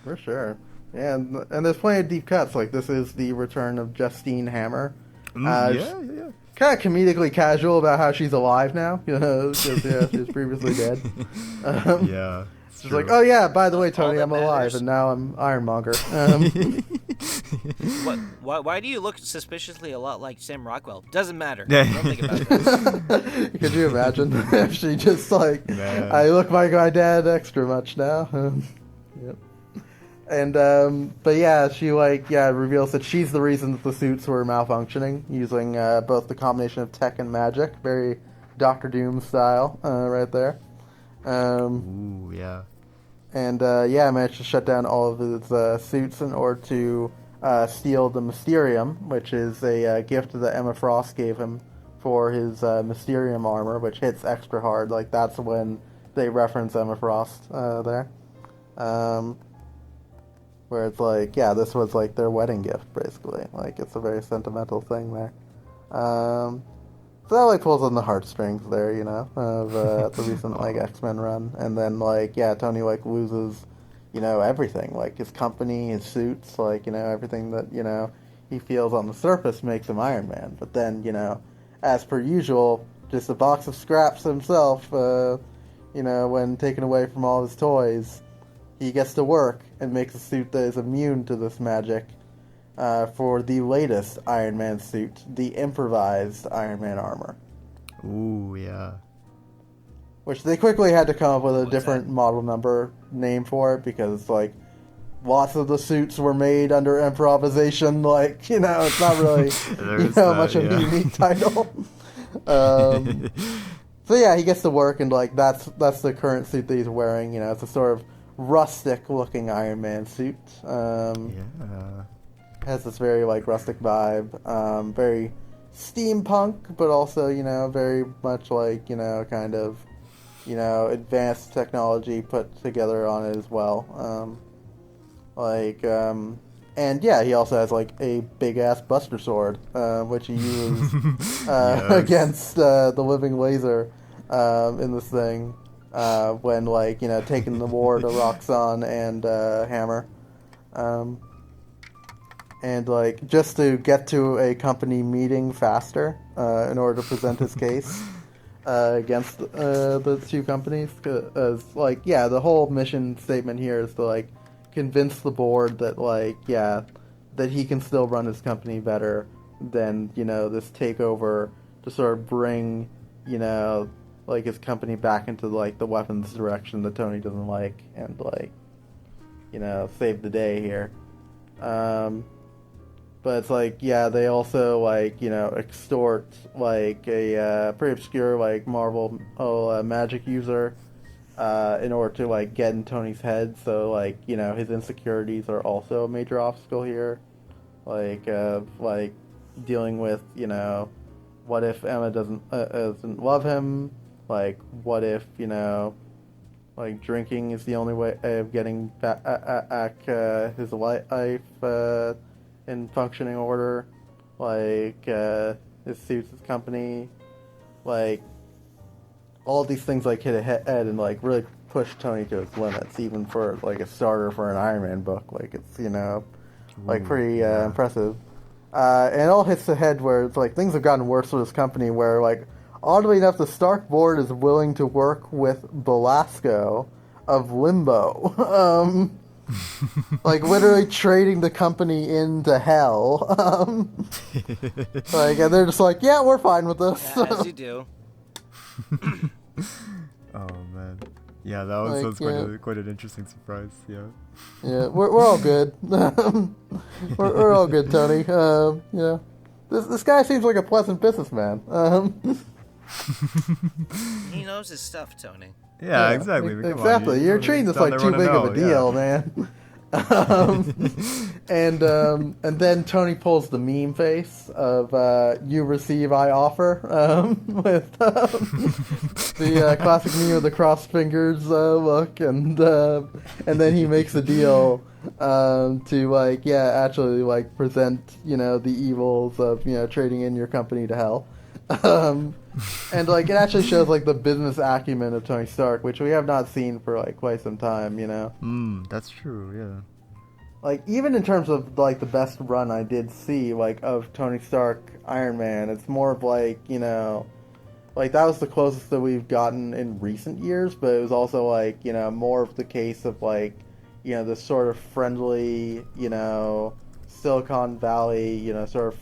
For sure. Yeah, and there's plenty of deep cuts. Like, this is the return of Justine Hammer. Yeah. Kind of comedically casual about how she's alive now, you know, because, yeah, she was previously dead. Yeah. She's like, oh yeah, by the way, All Tony, that I'm alive, matters. and now I'm Ironmonger. Why do you look suspiciously a lot like Sam Rockwell? Doesn't matter. Yeah. Don't think about it. Could you imagine if she just, like, Man. I look like my dad extra much now? Yep. And, but yeah, she, like, yeah, reveals that she's the reason that the suits were malfunctioning, using, both the combination of tech and magic, very Doctor Doom style, right there. Ooh, yeah. And, yeah, managed to shut down all of his, suits in order to, steal the Mysterium, which is a, gift that Emma Frost gave him for his, Mysterium armor, which hits extra hard. Like, that's when they reference Emma Frost, there. Where it's like, yeah, this was like their wedding gift, basically. Like, it's a very sentimental thing there. So that, like, pulls on the heartstrings there, you know, of the recent, like, X-Men run. And then, like, yeah, Tony, like, loses, you know, everything. Like, his company, his suits, like, you know, everything that, you know, he feels on the surface makes him Iron Man. But then, you know, as per usual, just a box of scraps himself, you know, when taken away from all his toys, he gets to work and makes a suit that is immune to this magic for the latest Iron Man suit, the improvised Iron Man armor. Ooh, yeah. Which they quickly had to come up with a What's different that? model number name for it, because, like, lots of the suits were made under improvisation. Like, you know, it's not really, There's you know, that, much of a yeah. unique title. So So yeah, he gets to work, and like that's the current suit that he's wearing. You know, it's a sort of rustic-looking Iron Man suit. Yeah. Has this very like rustic vibe, very steampunk, but also very much like kind of advanced technology put together on it as well. And yeah, he also has like a big ass Buster Sword, which he uses against the Living Laser in this thing when taking the war to Roxxon and Hammer. And like just to get to a company meeting faster in order to present his case against the two companies, because the whole mission statement here is to like convince the board that that he can still run his company better than this takeover to sort of bring his company back into like the weapons direction that Tony doesn't like, and save the day here. But it's they also extort a pretty obscure Marvel magic user in order to get in Tony's head. So his insecurities are also a major obstacle here. Dealing with what if Emma doesn't love him? What if drinking is the only way of getting back his life in functioning order, his suits, his company, all these things hit ahead and really push Tony to his limits, even for a starter for an Iron Man book. It's pretty impressive, and it all hits the head where it's things have gotten worse with this company. Where oddly enough, the Stark board is willing to work with Belasco of Limbo. Literally trading the company into hell. And they're just yeah, we're fine with this. Yeah, as you do. Oh man, yeah, that was quite an interesting surprise. Yeah. Yeah, we're all good. we're all good, Tony. Yeah, this guy seems like a pleasant businessman. He knows his stuff, Tony. Yeah, exactly. Exactly. You're treating this like too big of a deal, man. And then Tony pulls the meme face of "you receive, I offer," with the classic meme of the crossed fingers look, and then he makes a deal to actually present the evils of trading in your company to hell. And it actually shows the business acumen of Tony Stark, which we have not seen for quite some time, That's true, yeah. Even in terms of the best run I did see of Tony Stark Iron Man, it's more of that was the closest that we've gotten in recent years, but it was also more of the case of this sort of friendly, Silicon Valley, sort of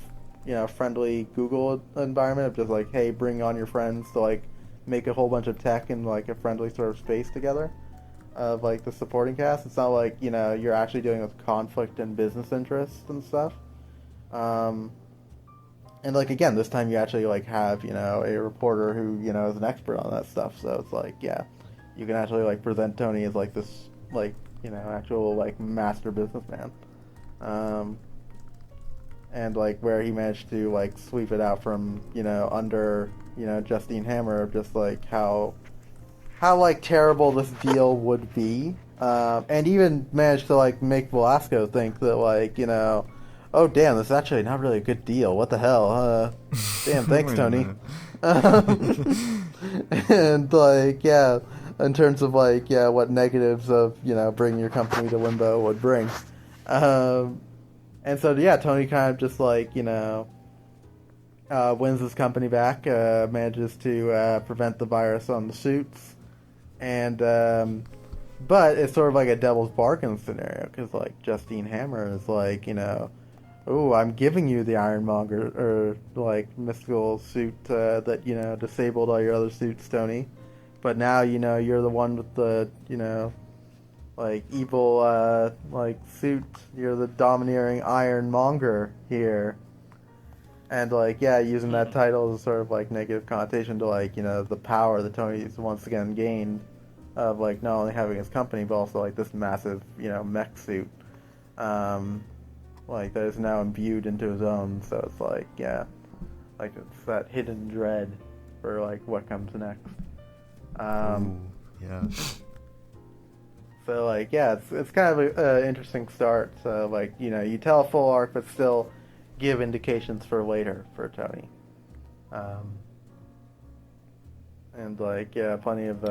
friendly Google environment of just hey, bring on your friends to make a whole bunch of tech in a friendly sort of space together of the supporting cast. It's not you're actually dealing with conflict and business interests and stuff. And again, this time you actually have a reporter who is an expert on that stuff. So it's yeah, you can actually present Tony as this actual master businessman. And where he managed to sweep it out from under Justine Hammer, just how terrible this deal would be, and even managed to make Velasco think that oh damn, this is actually not really a good deal. What the hell? Damn, thanks, Tony. And yeah, in terms of what negatives of bringing your company to limbo would bring. And so, yeah, Tony kind of just, wins his company back, manages to prevent the virus on the suits, and, but it's sort of a devil's bargain scenario, because, Justine Hammer is oh, I'm giving you the Ironmonger, or, mystical suit that, disabled all your other suits, Tony, but now, you're the one with the, evil, suit. You're the domineering Ironmonger here. And like, yeah, using that title as sort of like negative connotation to like, the power that Tony's once again gained of like not only having his company but also like this massive, mech suit, like that is now imbued into his own. So it's like, yeah, like it's that hidden dread for like what comes next. Yeah. So like, yeah, it's kind of an interesting start. So like, you tell a full arc but still give indications for later for Tony. And like, yeah, plenty of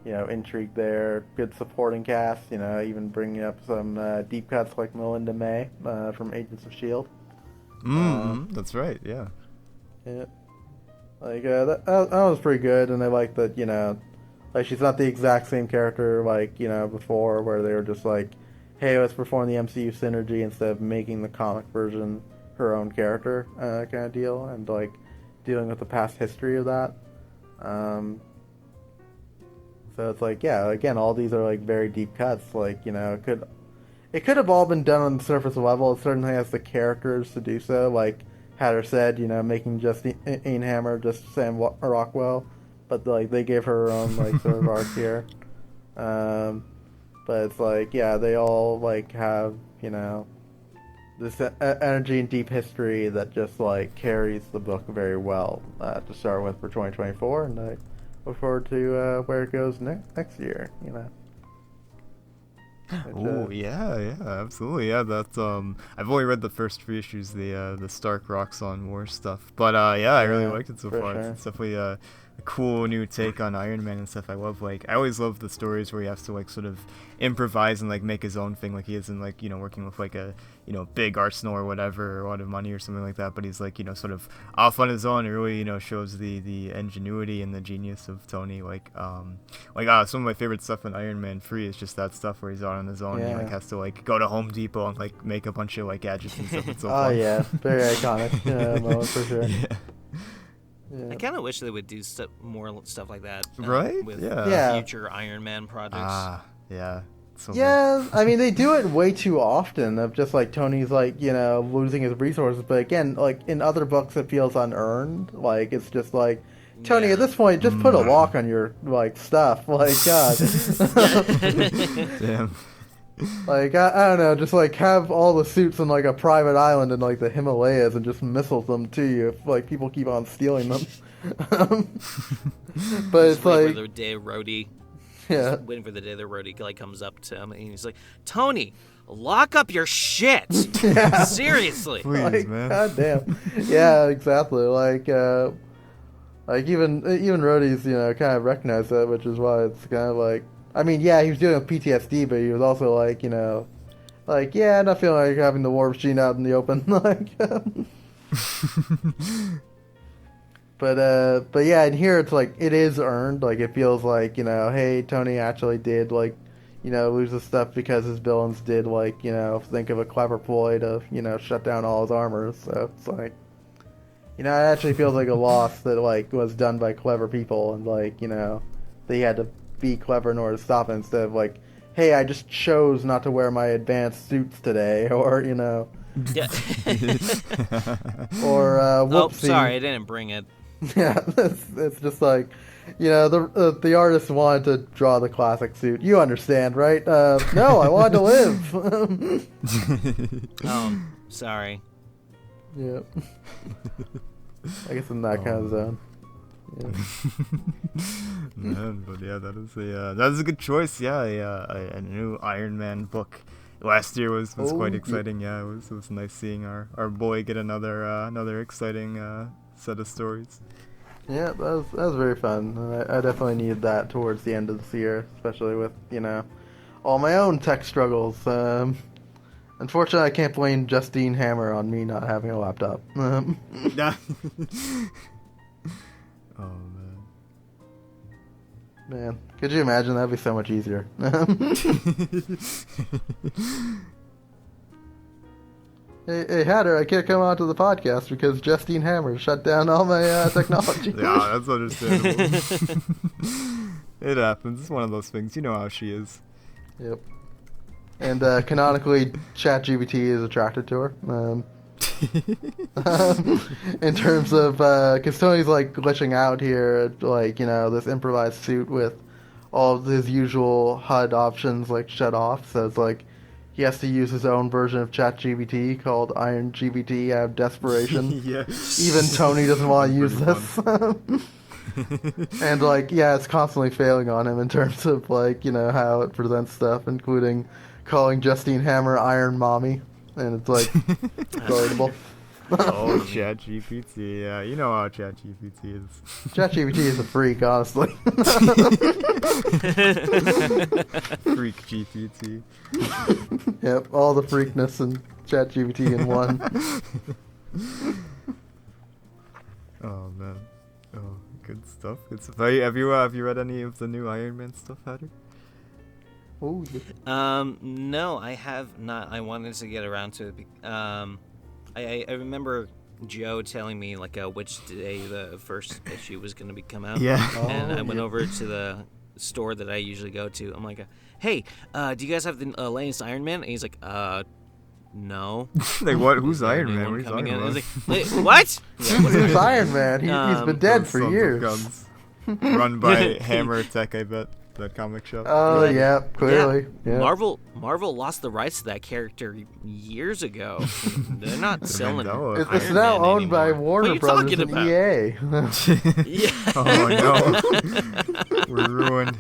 intrigue there. Good supporting cast. Even bringing up some deep cuts like Melinda May from Agents of Shield. That's right. Yeah. Yeah. Like that was pretty good, and I like that. Like she's not the exact same character like before, where they were just like, hey, let's perform the MCU synergy instead of making the comic version her own character kind of deal, and like dealing with the past history of that. So it's like, yeah, again, all these are like very deep cuts. Like, it could have all been done on the surface level. It certainly has the characters to do so. Like Hatter said, making Justine Hammer just Sam Rockwell, but like they gave her own like sort of arc here. But it's like, yeah, they all like have this energy and deep history that just like carries the book very well to start with for 2024, and I look forward to where it goes next year. Oh yeah, absolutely. Yeah, that's I've only read the first 3 issues, the Stark Roxxon War stuff, but yeah, I really liked it so far. Sure. It's definitely a cool new take on Iron Man and stuff. I always love the stories where he has to like sort of improvise and like make his own thing. Like he isn't like working with like a big arsenal or whatever, or a lot of money or something like that. But he's like sort of off on his own. It really shows the ingenuity and the genius of Tony. Some of my favorite stuff in Iron Man 3 is just that stuff where he's out on his own. And he like has to like go to Home Depot and like make a bunch of like gadgets and stuff. It's so fun. Yeah, very iconic moment for sure. Yeah. Yeah. I kind of wish they would do more stuff like that, Right? With Yeah. future Iron Man projects. Yeah. So Yeah, I mean, they do it way too often of just like Tony's like, losing his resources. But again, like in other books, it feels unearned. Like it's just like, Tony, Yeah. at this point, just put a lock on your like stuff. Like, God. Damn. Like, I don't know, just like have all the suits in like a private island in like the Himalayas and just missile them to you if like people keep on stealing them. But it's Just wait like, for the day Rhodey. yeah. Waiting for the day that Rhodey like comes up to him and he's like, Tony, lock up your shit. Yeah. Seriously. Please, Like, man. God damn. Yeah, exactly. Like even Rhodey's, kind of recognized that, which is why it's kind of like, I mean, yeah, he was dealing with PTSD, but he was also like, like, yeah, not feeling like having the war machine out in the open, like. But yeah, and here it's like it is earned. Like it feels like hey, Tony actually did like lose his stuff because his villains did like think of a clever ploy to shut down all his armors. So it's like it actually feels like a loss that like was done by clever people, and like they had to be clever in order to stop it instead of like, hey, I just chose not to wear my advanced suits today, or Yeah. or Oh, whoopsie. sorry, I didn't bring it. Yeah, it's just like, the artist wanted to draw the classic suit. You understand, right? No, I wanted to live. Sorry. Yeah. I guess in that kind of zone. Yeah. Man, but yeah, that is a good choice. Yeah, a new Iron Man book last year was quite exciting. Yeah, it was nice seeing our boy get another exciting set of stories. Yeah, that was very fun. I definitely needed that towards the end of this year, especially with all my own tech struggles. Unfortunately, I can't blame Justine Hammer on me not having a laptop. Oh man. Man, could you imagine? That'd be so much easier. Hey, Hatter, I can't come onto the podcast because Justine Hammer shut down all my technology. Yeah, that's understandable. It happens. It's one of those things. You know how she is. Yep. And canonically, ChatGPT is attracted to her. In terms of, because Tony's like glitching out here, like, you know, this improvised suit with all of his usual HUD options like shut off, so it's like he has to use his own version of ChatGPT called Iron GBT out of desperation. Yeah. Even Tony doesn't want to use this. And like, yeah, it's constantly failing on him in terms of like, you know, how it presents stuff, including calling Justine Hammer Iron Mommy, and it's like relatable. Oh, ChatGPT. Yeah, you know how ChatGPT is. ChatGPT is a freak, honestly. Freak GPT. Yep, all the freakness and ChatGPT in one. Oh man. Oh, good stuff. Good stuff. Have you read any of the new Iron Man stuff, Hatter? Oh, yeah. No, I have not. I wanted to get around to it. I remember Joe telling me like which day the first issue was going to come out. Yeah. And I went yeah. over to the store that I usually go to. I'm like, hey, do you guys have the latest Iron Man? And he's like, no. Like what? Who's Is there Iron Man? anyone What are you coming talking in? I about? was like, wait, what? Yeah, what's Who's Iron Iron Man? He's Um, been dead Those for sons of years. guns. Run by Hammer Tech, I bet. That comic shop. Oh, yeah, clearly. Yeah. Marvel lost the rights to that character years ago. They're not selling Mandela. It's Iron now Man owned by anymore. Warner What are you Brothers talking and about? EA. Yeah. Oh no. We're ruined.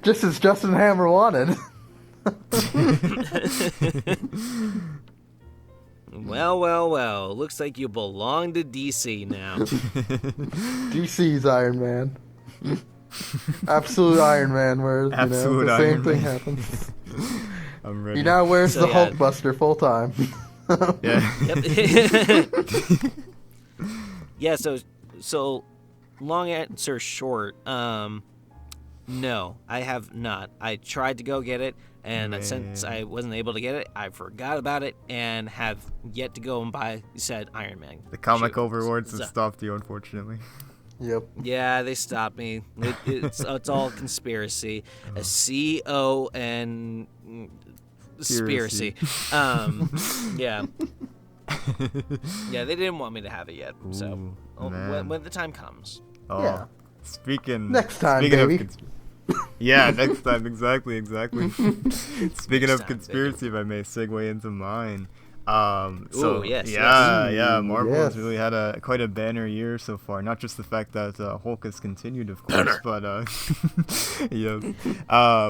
Just as Justin Hammer wanted. Well. Looks like you belong to DC now. DC's Iron Man. Absolute Iron Man, where Absolute the same Iron thing Man. happens. I'm ready. He now wears So, the yeah. Hulkbuster full time. Yeah. Yep. Yeah, so long answer short, no, I have not. I tried to go get it, and since I wasn't able to get it, I forgot about it and have yet to go and buy said Iron Man. The comic shoe. overlords So- have stopped you, unfortunately. Yep. Yeah, they stopped me. It's all conspiracy. A C-O-N conspiracy. Yeah. Yeah, they didn't want me to have it yet. So Ooh, man. when the time comes. Oh, Yeah. Speaking. Next time, speaking baby. Yeah, next time, exactly. Speaking Next of time, conspiracy, if I may segue into mine. Ooh, yes, yeah, Ooh, Marvel yes. has really had quite a banner year so far. Not just the fact that Hulk has continued, of course, but yes,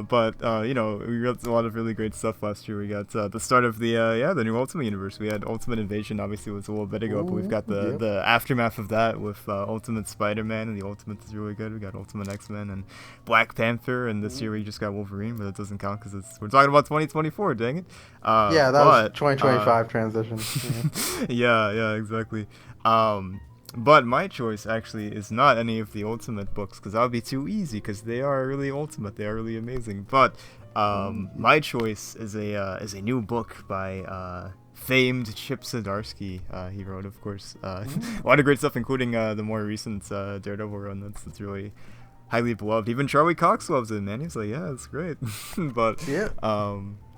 but you know, we got a lot of really great stuff last year. We got the start of the new Ultimate Universe. We had Ultimate Invasion, obviously was a little bit ago, but we've got Ooh, yep. the aftermath of that with Ultimate Spider-Man, and the Ultimate is really good. We got Ultimate X-Men and Black Panther, and this year we just got Wolverine, but it doesn't count because we're talking about 2024. Dang it! Yeah, that was but, 2025 transition. Yeah. yeah, exactly. But my choice actually is not any of the Ultimate books because that would be too easy because they are really ultimate. They are really amazing. But my choice is a new book by famed Chip Zdarsky. He wrote, of course, a lot of great stuff, including the more recent Daredevil run. That's really highly beloved. Even Charlie Cox loves it, man. He's like, yeah, it's great. But Yeah.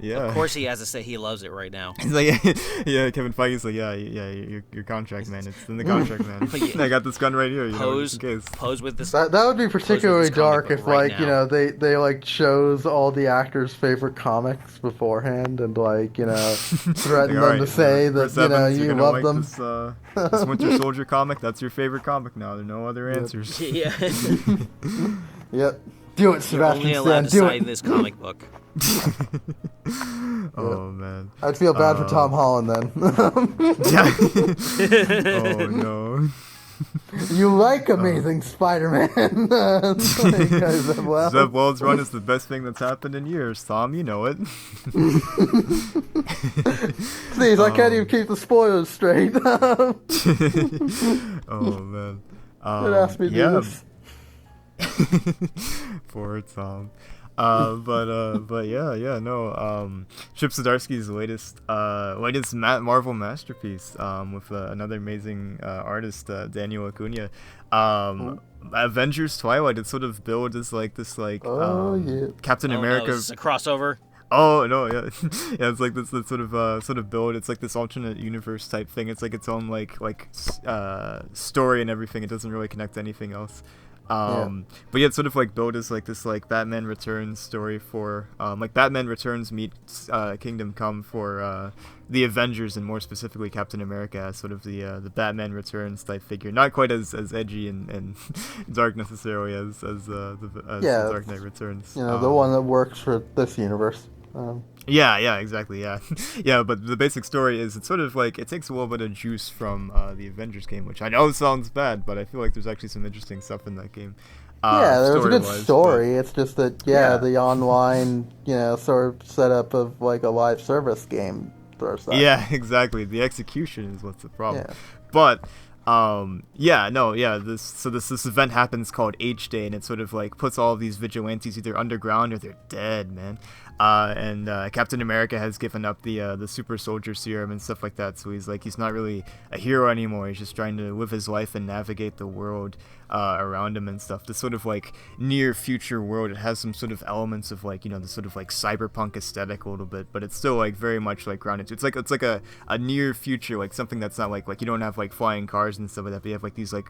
yeah. Of course, he has to say he loves it right now. He's like, yeah, Kevin Feige's like, yeah, your contract, man. It's in the contract, man. Yeah. I got this gun right here, you know, just in case. Pose with this. That would be particularly comic dark book if, right like, you now. know, they like chose all the actors' favorite comics beforehand and, like, you know, threaten Like, them to say Chris that, you know, Evans, you're you gonna love like them. This Winter Soldier comic, that's your favorite comic now. There are no other answers. Yeah. Yep. Do it, You're only Sebastian allowed Stan. to Do sign it. this comic book. Oh, man. I'd feel bad for Tom Holland then. Oh, no. You like Amazing Spider-Man. Well, Zev Wells' run is the best thing that's happened in years, Tom. You know it. please, I can't even keep the spoilers straight. Oh, man. Don't ask me to yeah. do this. Poor Tom. But yeah, no. Chip Zdarsky's latest Marvel masterpiece, with another amazing artist, Daniel Acuna. Avengers Twilight. It's sort of billed as like this, like Oh, yeah. Captain Oh, America. no, is this a crossover? Oh no, yeah, yeah. It's like this sort of build. It's like this alternate universe type thing. It's like its own story and everything. It doesn't really connect to anything else. But yeah, it's sort of like build is like this like Batman Returns story for like Batman Returns meets Kingdom Come for the Avengers, and more specifically Captain America as sort of the Batman Returns type figure. Not quite as edgy and dark necessarily as Yeah, Dark Knight Returns. You know, the one that works for this universe. Yeah, exactly, yeah. Yeah, but the basic story is it's sort of like it takes a little bit of juice from the Avengers game, which I know sounds bad, but I feel like there's actually some interesting stuff in that game. Yeah, there's a good story-wise, story. It's just that, Yeah. the online, sort of setup of like a live service game throws that. Yeah, exactly. The execution is what's the problem. Yeah. But this event happens called H Day, and it sort of like puts all of these vigilantes either underground or they're dead, man. And Captain America has given up the super soldier serum and stuff like that, so he's not really a hero anymore. He's just trying to live his life and navigate the world around him and stuff. This sort of like near future world, it has some sort of elements of like, the sort of like cyberpunk aesthetic a little bit, but it's still like very much like grounded to, it's like a near future, like something that's not like you don't have like flying cars and stuff like that, but you have like these like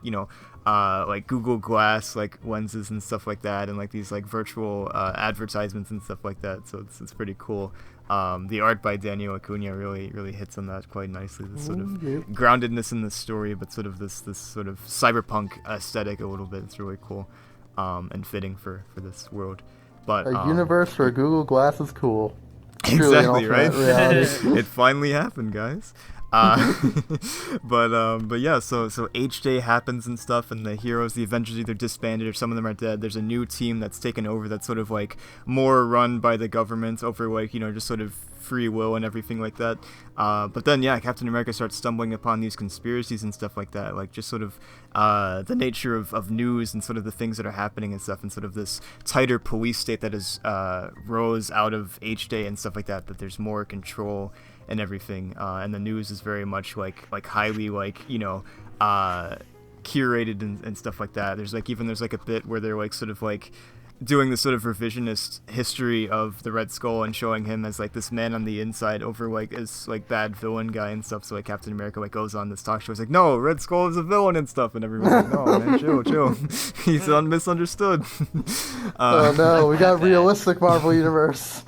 like Google Glass like lenses and stuff like that, and like these like virtual advertisements and stuff like that. So it's pretty cool. The art by Daniel Acuna really hits on that quite nicely. This sort of groundedness in the story, but sort of this sort of cyberpunk aesthetic a little bit. It's really cool, and fitting for this world. But A universe where Google Glass is cool. Truly an exactly, right? alternate reality. It finally happened, guys. But yeah, so H Day happens and stuff, and the heroes, the Avengers, either disbanded or some of them are dead. There's a new team that's taken over that's sort of like more run by the government over like just sort of free will and everything like that. But then Captain America starts stumbling upon these conspiracies and stuff like that, like just sort of the nature of news and sort of the things that are happening and stuff, and sort of this tighter police state that is rose out of H Day and stuff like that. That there's more control and everything, and the news is very much like highly curated and stuff like that. There's like a bit where they're like sort of like doing this sort of revisionist history of the Red Skull and showing him as like this man on the inside over like as like bad villain guy and stuff. So like Captain America like goes on this talk show, he's like, no, Red Skull is a villain and stuff, and everyone's like, no man, chill. He's misunderstood. Oh no, we got realistic Marvel Universe.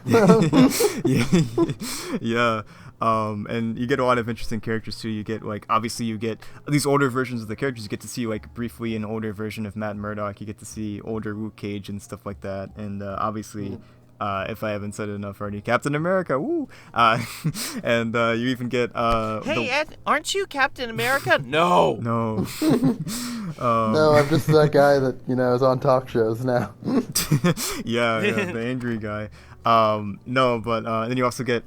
Yeah. And you get a lot of interesting characters too. You get like, obviously you get these older versions of the characters. You get to see like briefly an older version of Matt Murdock. You get to see older Luke Cage and stuff like that. And obviously, if I haven't said it enough already, Captain America, woo! And you even get Hey, Ed, aren't you Captain America? No. no. No, I'm just that guy that is on talk shows now. yeah, the angry guy. No, but then you also get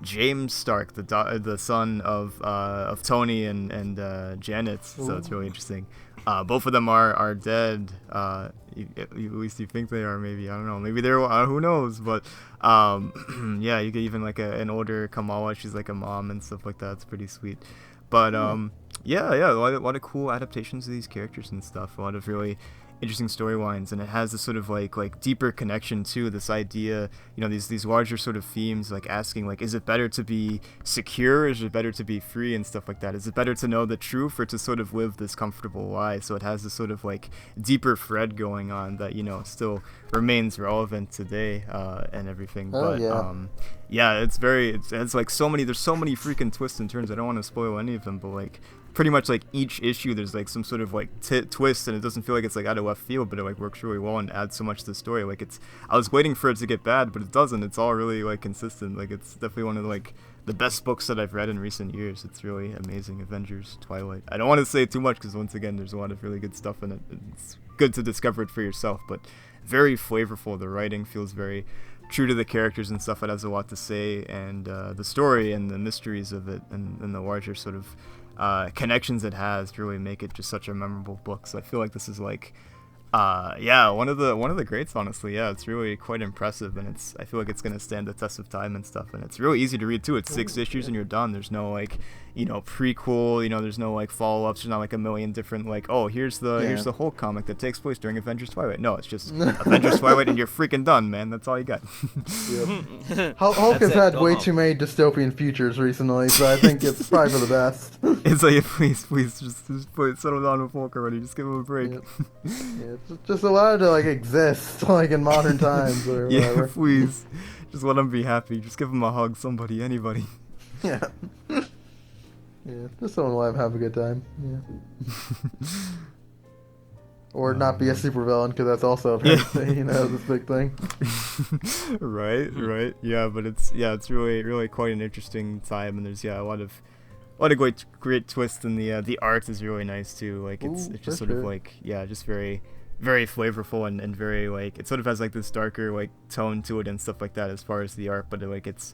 James Stark, the son of Tony and Janet. So it's really interesting. Both of them are dead. At least you think they are. Maybe, I don't know. Maybe they're. Who knows? But yeah, you get even like an older Kamala. She's like a mom and stuff like that. It's pretty sweet. But yeah, a lot of cool adaptations of these characters and stuff. A lot of really interesting storylines, and it has this sort of like deeper connection to this idea, these larger sort of themes, like asking like, is it better to be secure, or is it better to be free and stuff like that? Is it better to know the truth or to sort of live this comfortable lie? So it has this sort of like deeper thread going on that still remains relevant today, and everything. Yeah, it's like there's so many freaking twists and turns. I don't want to spoil any of them, but like pretty much like each issue there's like some sort of like twist, and it doesn't feel like it's like out of left field, but it like works really well and adds so much to the story. Like I was waiting for it to get bad, but it doesn't. It's all really like consistent. Like it's definitely one of the best books that I've read in recent years. It's really amazing. Avengers Twilight. I don't want to say too much because once again there's a lot of really good stuff in it. It's good to discover it for yourself, but very flavorful. The writing feels very true to the characters and stuff. It has a lot to say, and the story and the mysteries of it and the larger sort of connections it has really make it just such a memorable book. So I feel like this is like Yeah, one of the greats, honestly. Yeah, it's really quite impressive, and I feel like it's gonna stand the test of time and stuff. And it's really easy to read too. It's 6 issues and you're done. There's no like, prequel. There's no like follow-ups. There's not like a million different like, oh, here's the whole comic that takes place during Avengers Twilight. No, it's just Avengers Twilight, and you're freaking done, man. That's all you got. Hulk has had Go way home. too many dystopian futures recently, so I think it's probably for the best. It's like, please, just settle down with Hulk already. Just give him a break. Yeah, just allow it to like exist, like in modern times or Yeah, whatever. please. Just let him be happy. Just give him a hug, somebody, anybody. Yeah. Yeah, just someone let him have a good time. Yeah. Or not be a supervillain, because that's also apparently, this big thing. Right. Yeah, but it's really quite an interesting time, and there's a lot of great twists, and the art is really nice too. Like it's Ooh, just for sort of sure. like just very flavorful and very like it sort of has like this darker like tone to it and stuff like that as far as the art, but it's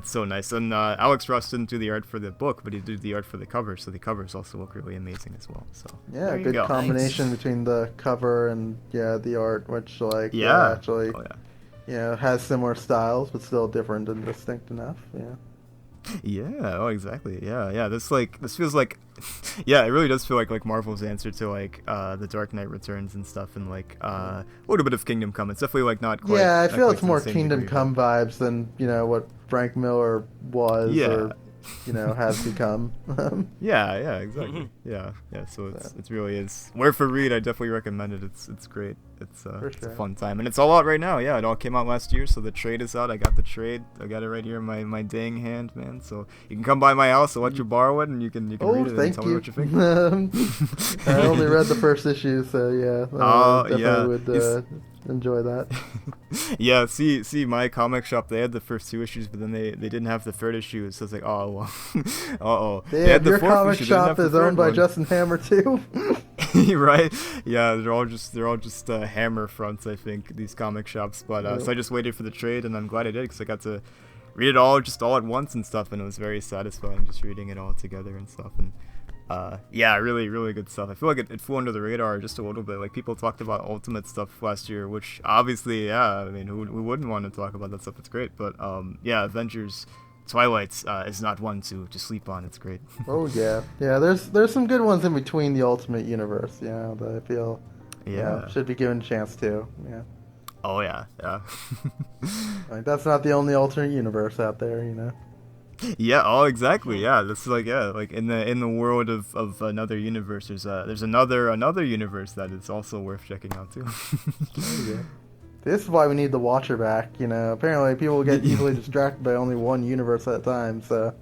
so nice. And Alex Ross didn't do the art for the book, but he did the art for the cover, so the covers also look really amazing as well. So Yeah, there you good go. combination between the cover and the art, which actually Oh, yeah. has similar styles, but still different and distinct enough. Yeah. Yeah, oh exactly. Yeah. This feels like yeah, it really does feel like Marvel's answer to like the Dark Knight Returns and stuff, and like a little bit of Kingdom Come. It's definitely like not quite. Yeah, I not feel quite it's to the more same Kingdom degree, Come vibes than what Frank Miller was Yeah. or has become. Yeah, exactly. Yeah. So it really is worth a read. I definitely recommend it. It's great. It's a sure. fun time, and it's all out right now. Yeah, it all came out last year, so the trade is out. I got the trade. I got it right here in my dang hand, man. So you can come by my house. I'll let you borrow it, and you can Oh, read it and thank tell me you. what you think. I only read the first issue, so definitely yeah. would enjoy that. Yeah, see, my comic shop, they had the first 2 issues, but then they didn't have the 3rd issue, so it's like, oh, well, uh-oh. They had the Your 4th comic issue, they didn't shop have the is owned 3rd by one. Justin Hammer too. Right? Yeah, they're all just Hammer fronts, I think, these comic shops, but so I just waited for the trade, and I'm glad I did, because I got to read it all at once and stuff, and it was very satisfying just reading it all together and stuff, and really good stuff. I feel like it flew under the radar just a little bit. Like people talked about Ultimate stuff last year, which obviously, I mean, who wouldn't want to talk about that stuff? It's great, but Avengers Twilight is not one to sleep on. It's great. Oh yeah. There's some good ones in between the Ultimate Universe. Yeah, that I feel should be given a chance too. Yeah. Oh yeah. Like that's not the only alternate universe out there. Yeah. Oh, exactly. Yeah. This is like in the world of another universe. There's another universe that is also worth checking out too. This is why we need the Watcher back. Apparently people get easily distracted by only one universe at a time. So.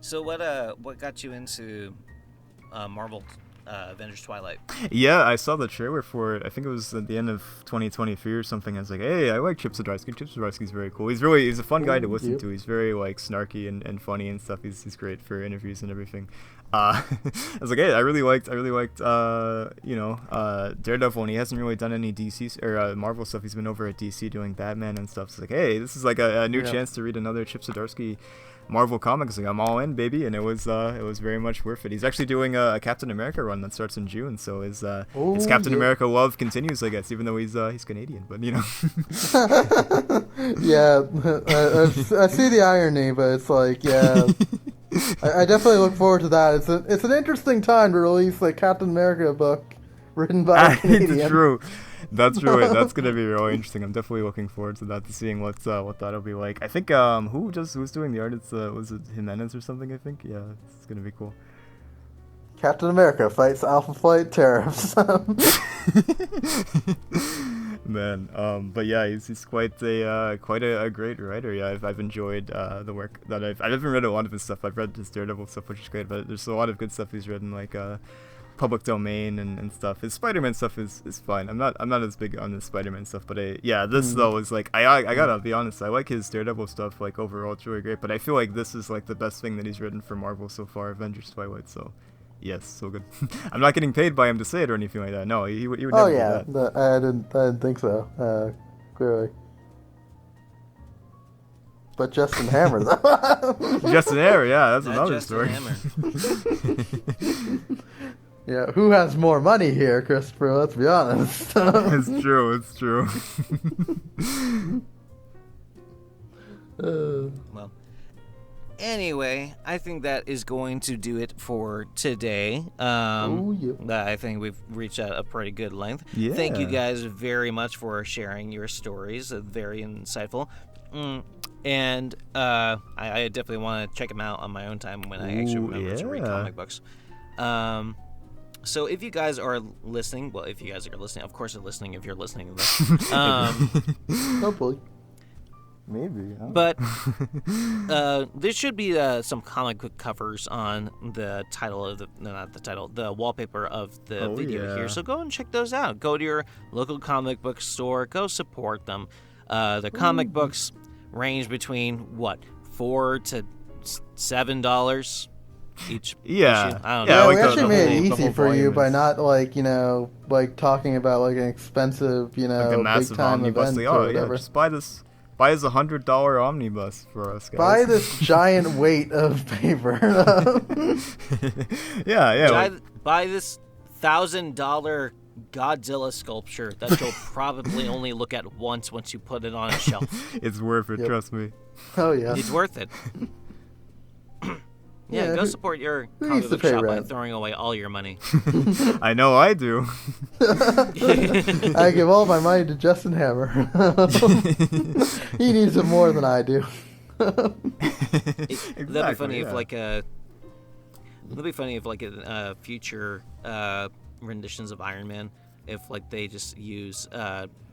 So what got you into Marvel Avengers Twilight? Yeah, I saw the trailer for it. I think it was at the end of 2023 or something. I was like, hey, I like Chip Zdarsky. Chip Zdarsky's very cool. He's a fun guy to listen to. He's very like snarky and funny and stuff. He's great for interviews and everything. I was like, hey, I really liked Daredevil, and he hasn't really done any DC or Marvel stuff. He's been over at DC doing Batman and stuff. So it's like, hey, this is like a new chance to read another Chip Zdarsky Marvel comics. Like, I'm all in, baby, and it was very much worth it. He's actually doing a Captain America run that starts in June, so his Captain America love continues, I guess, even though he's Canadian, but Yeah, I see the irony, but it's like, I definitely look forward to that. It's an interesting time to release a Captain America book written by a Canadian. True. That's really that's gonna be really interesting. I'm definitely looking forward to that, to seeing what that'll be like. I think who's doing the art? It's was it Jimenez or something? I think it's gonna be cool. Captain America fights Alpha Flight tariffs. Man, but yeah, he's quite a great writer. Yeah, I've enjoyed the work that I haven't read a lot of his stuff. I've read his Daredevil stuff, which is great, but there's a lot of good stuff he's written, like Public Domain and stuff. His Spider-Man stuff is fine. I'm not as big on the Spider-Man stuff, but this though is like I gotta be honest. I like his Daredevil stuff. Like overall, it's really great. But I feel like this is like the best thing that he's written for Marvel so far, Avengers Twilight. So. Yes, so good. I'm not getting paid by him to say it or anything like that. No, he would never do that. I didn't think so. Clearly. But Justin Hammer, though. Justin Hammer, yeah, that's That another Justin story. Hammer. Yeah, who has more money here, Christopher? Let's be honest. It's true. It's true. Well, anyway, I think that is going to do it for today. Oh, yeah. I think we've reached a pretty good length. Yeah. Thank you guys very much for sharing your stories. Very insightful. And I definitely want to check them out on my own time when I actually remember to read yeah. comic books. So if you guys are listening, well, if you guys are listening, of course you're listening if you're listening to this. Hopefully. Maybe. But there should be some comic book covers on the title of the wallpaper of the video yeah. here. So go and check those out. Go to your local comic book store. Go support them. The comic books range between what, $4 to $7 each. Yeah. issue? I don't Yeah, know. We like actually the made whole- it the easy whole for you volume by is- not, like, like talking about, like, an expensive, Like a massive big-time omnibus. event Like, or oh yeah, whatever. just buy this. Buy this $100 omnibus for us guys. Buy this giant weight of paper. yeah. Buy this $1,000 Godzilla sculpture that you'll probably only look at once you put it on a shelf. It's worth it. Yep. Trust me. Oh, yeah. It's worth it. Yeah, go who- support your who comic needs to book pay shop by rent? throwing away all your money. I know I do. I give all my money to Justin Hammer. He needs it more than I do. That'd be Exactly, funny if yeah. like future renditions of Iron Man, if like they just use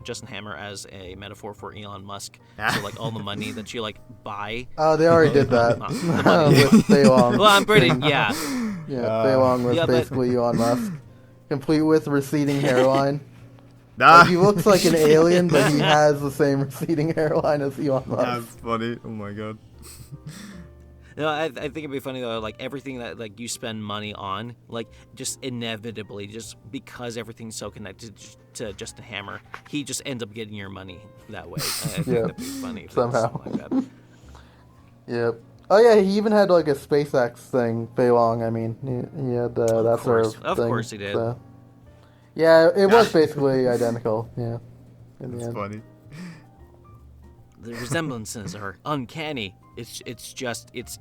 Justin Hammer as a metaphor for Elon Musk. So like all the money that you like buy. Oh, they already did that The money. with Thaylong. Well, I'm pretty yeah. Yeah, Thaylong was Yeah, but- basically Elon Musk, complete with receding hairline. Nah. Like, he looks like an alien, but he has the same receding hairline as Elon Musk. That's funny. Oh my god. No, I think it'd be funny though. Like everything that like you spend money on, like just inevitably, just because everything's so connected to Justin Hammer, he just ends up getting your money that way. I think Yeah. that'd be funny if Somehow. it was like that. Yep. Oh yeah, he even had like a SpaceX thing. Thaylong, I mean, he had that sort course. of Of thing. course he did. So. Yeah, it was basically identical. Yeah. In the That's end. funny. The resemblances are uncanny. It's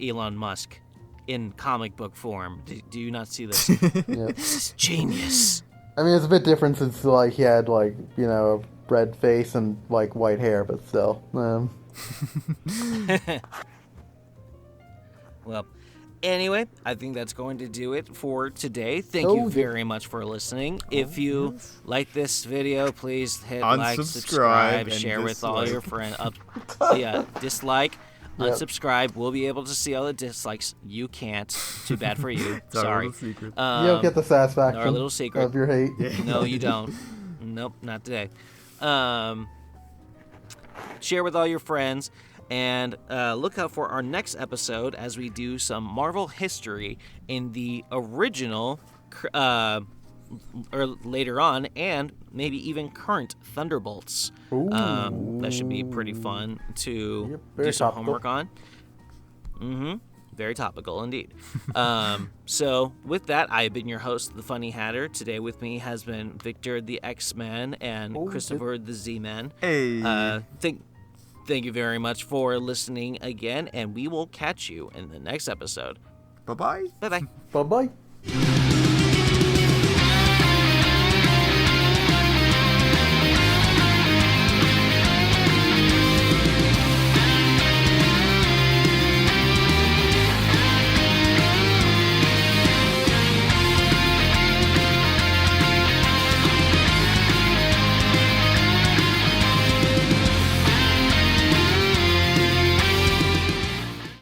Elon Musk in comic book form. Do you not see this? Yeah. This is genius. I mean, it's a bit different since like he had like a red face and like white hair, but still. Well, anyway, I think that's going to do it for today. Thank you yeah. very much for listening. If you like this video, please hit like, subscribe, Unsubscribe, and share with all your dislike. friends. Dislike, Yep. unsubscribe. We'll be able to see all the dislikes. You can't. Too bad for you. It's our Sorry. little secret. You don't get the satisfaction our little secret. of your hate. No, you don't. Nope, not today. Share with all your friends, and look out for our next episode as we do some Marvel history in the original, or later on, and maybe even current Thunderbolts. That should be pretty fun to Yep, very do some topical. homework on. Mm-hmm. Very topical indeed. So with that, I've been your host, the Funny Hatter. Today with me has been Victor the X-Man and Christopher the Z-Man. Hey. Thank you very much for listening again, and we will catch you in the next episode. Bye bye. Bye-bye. Bye bye.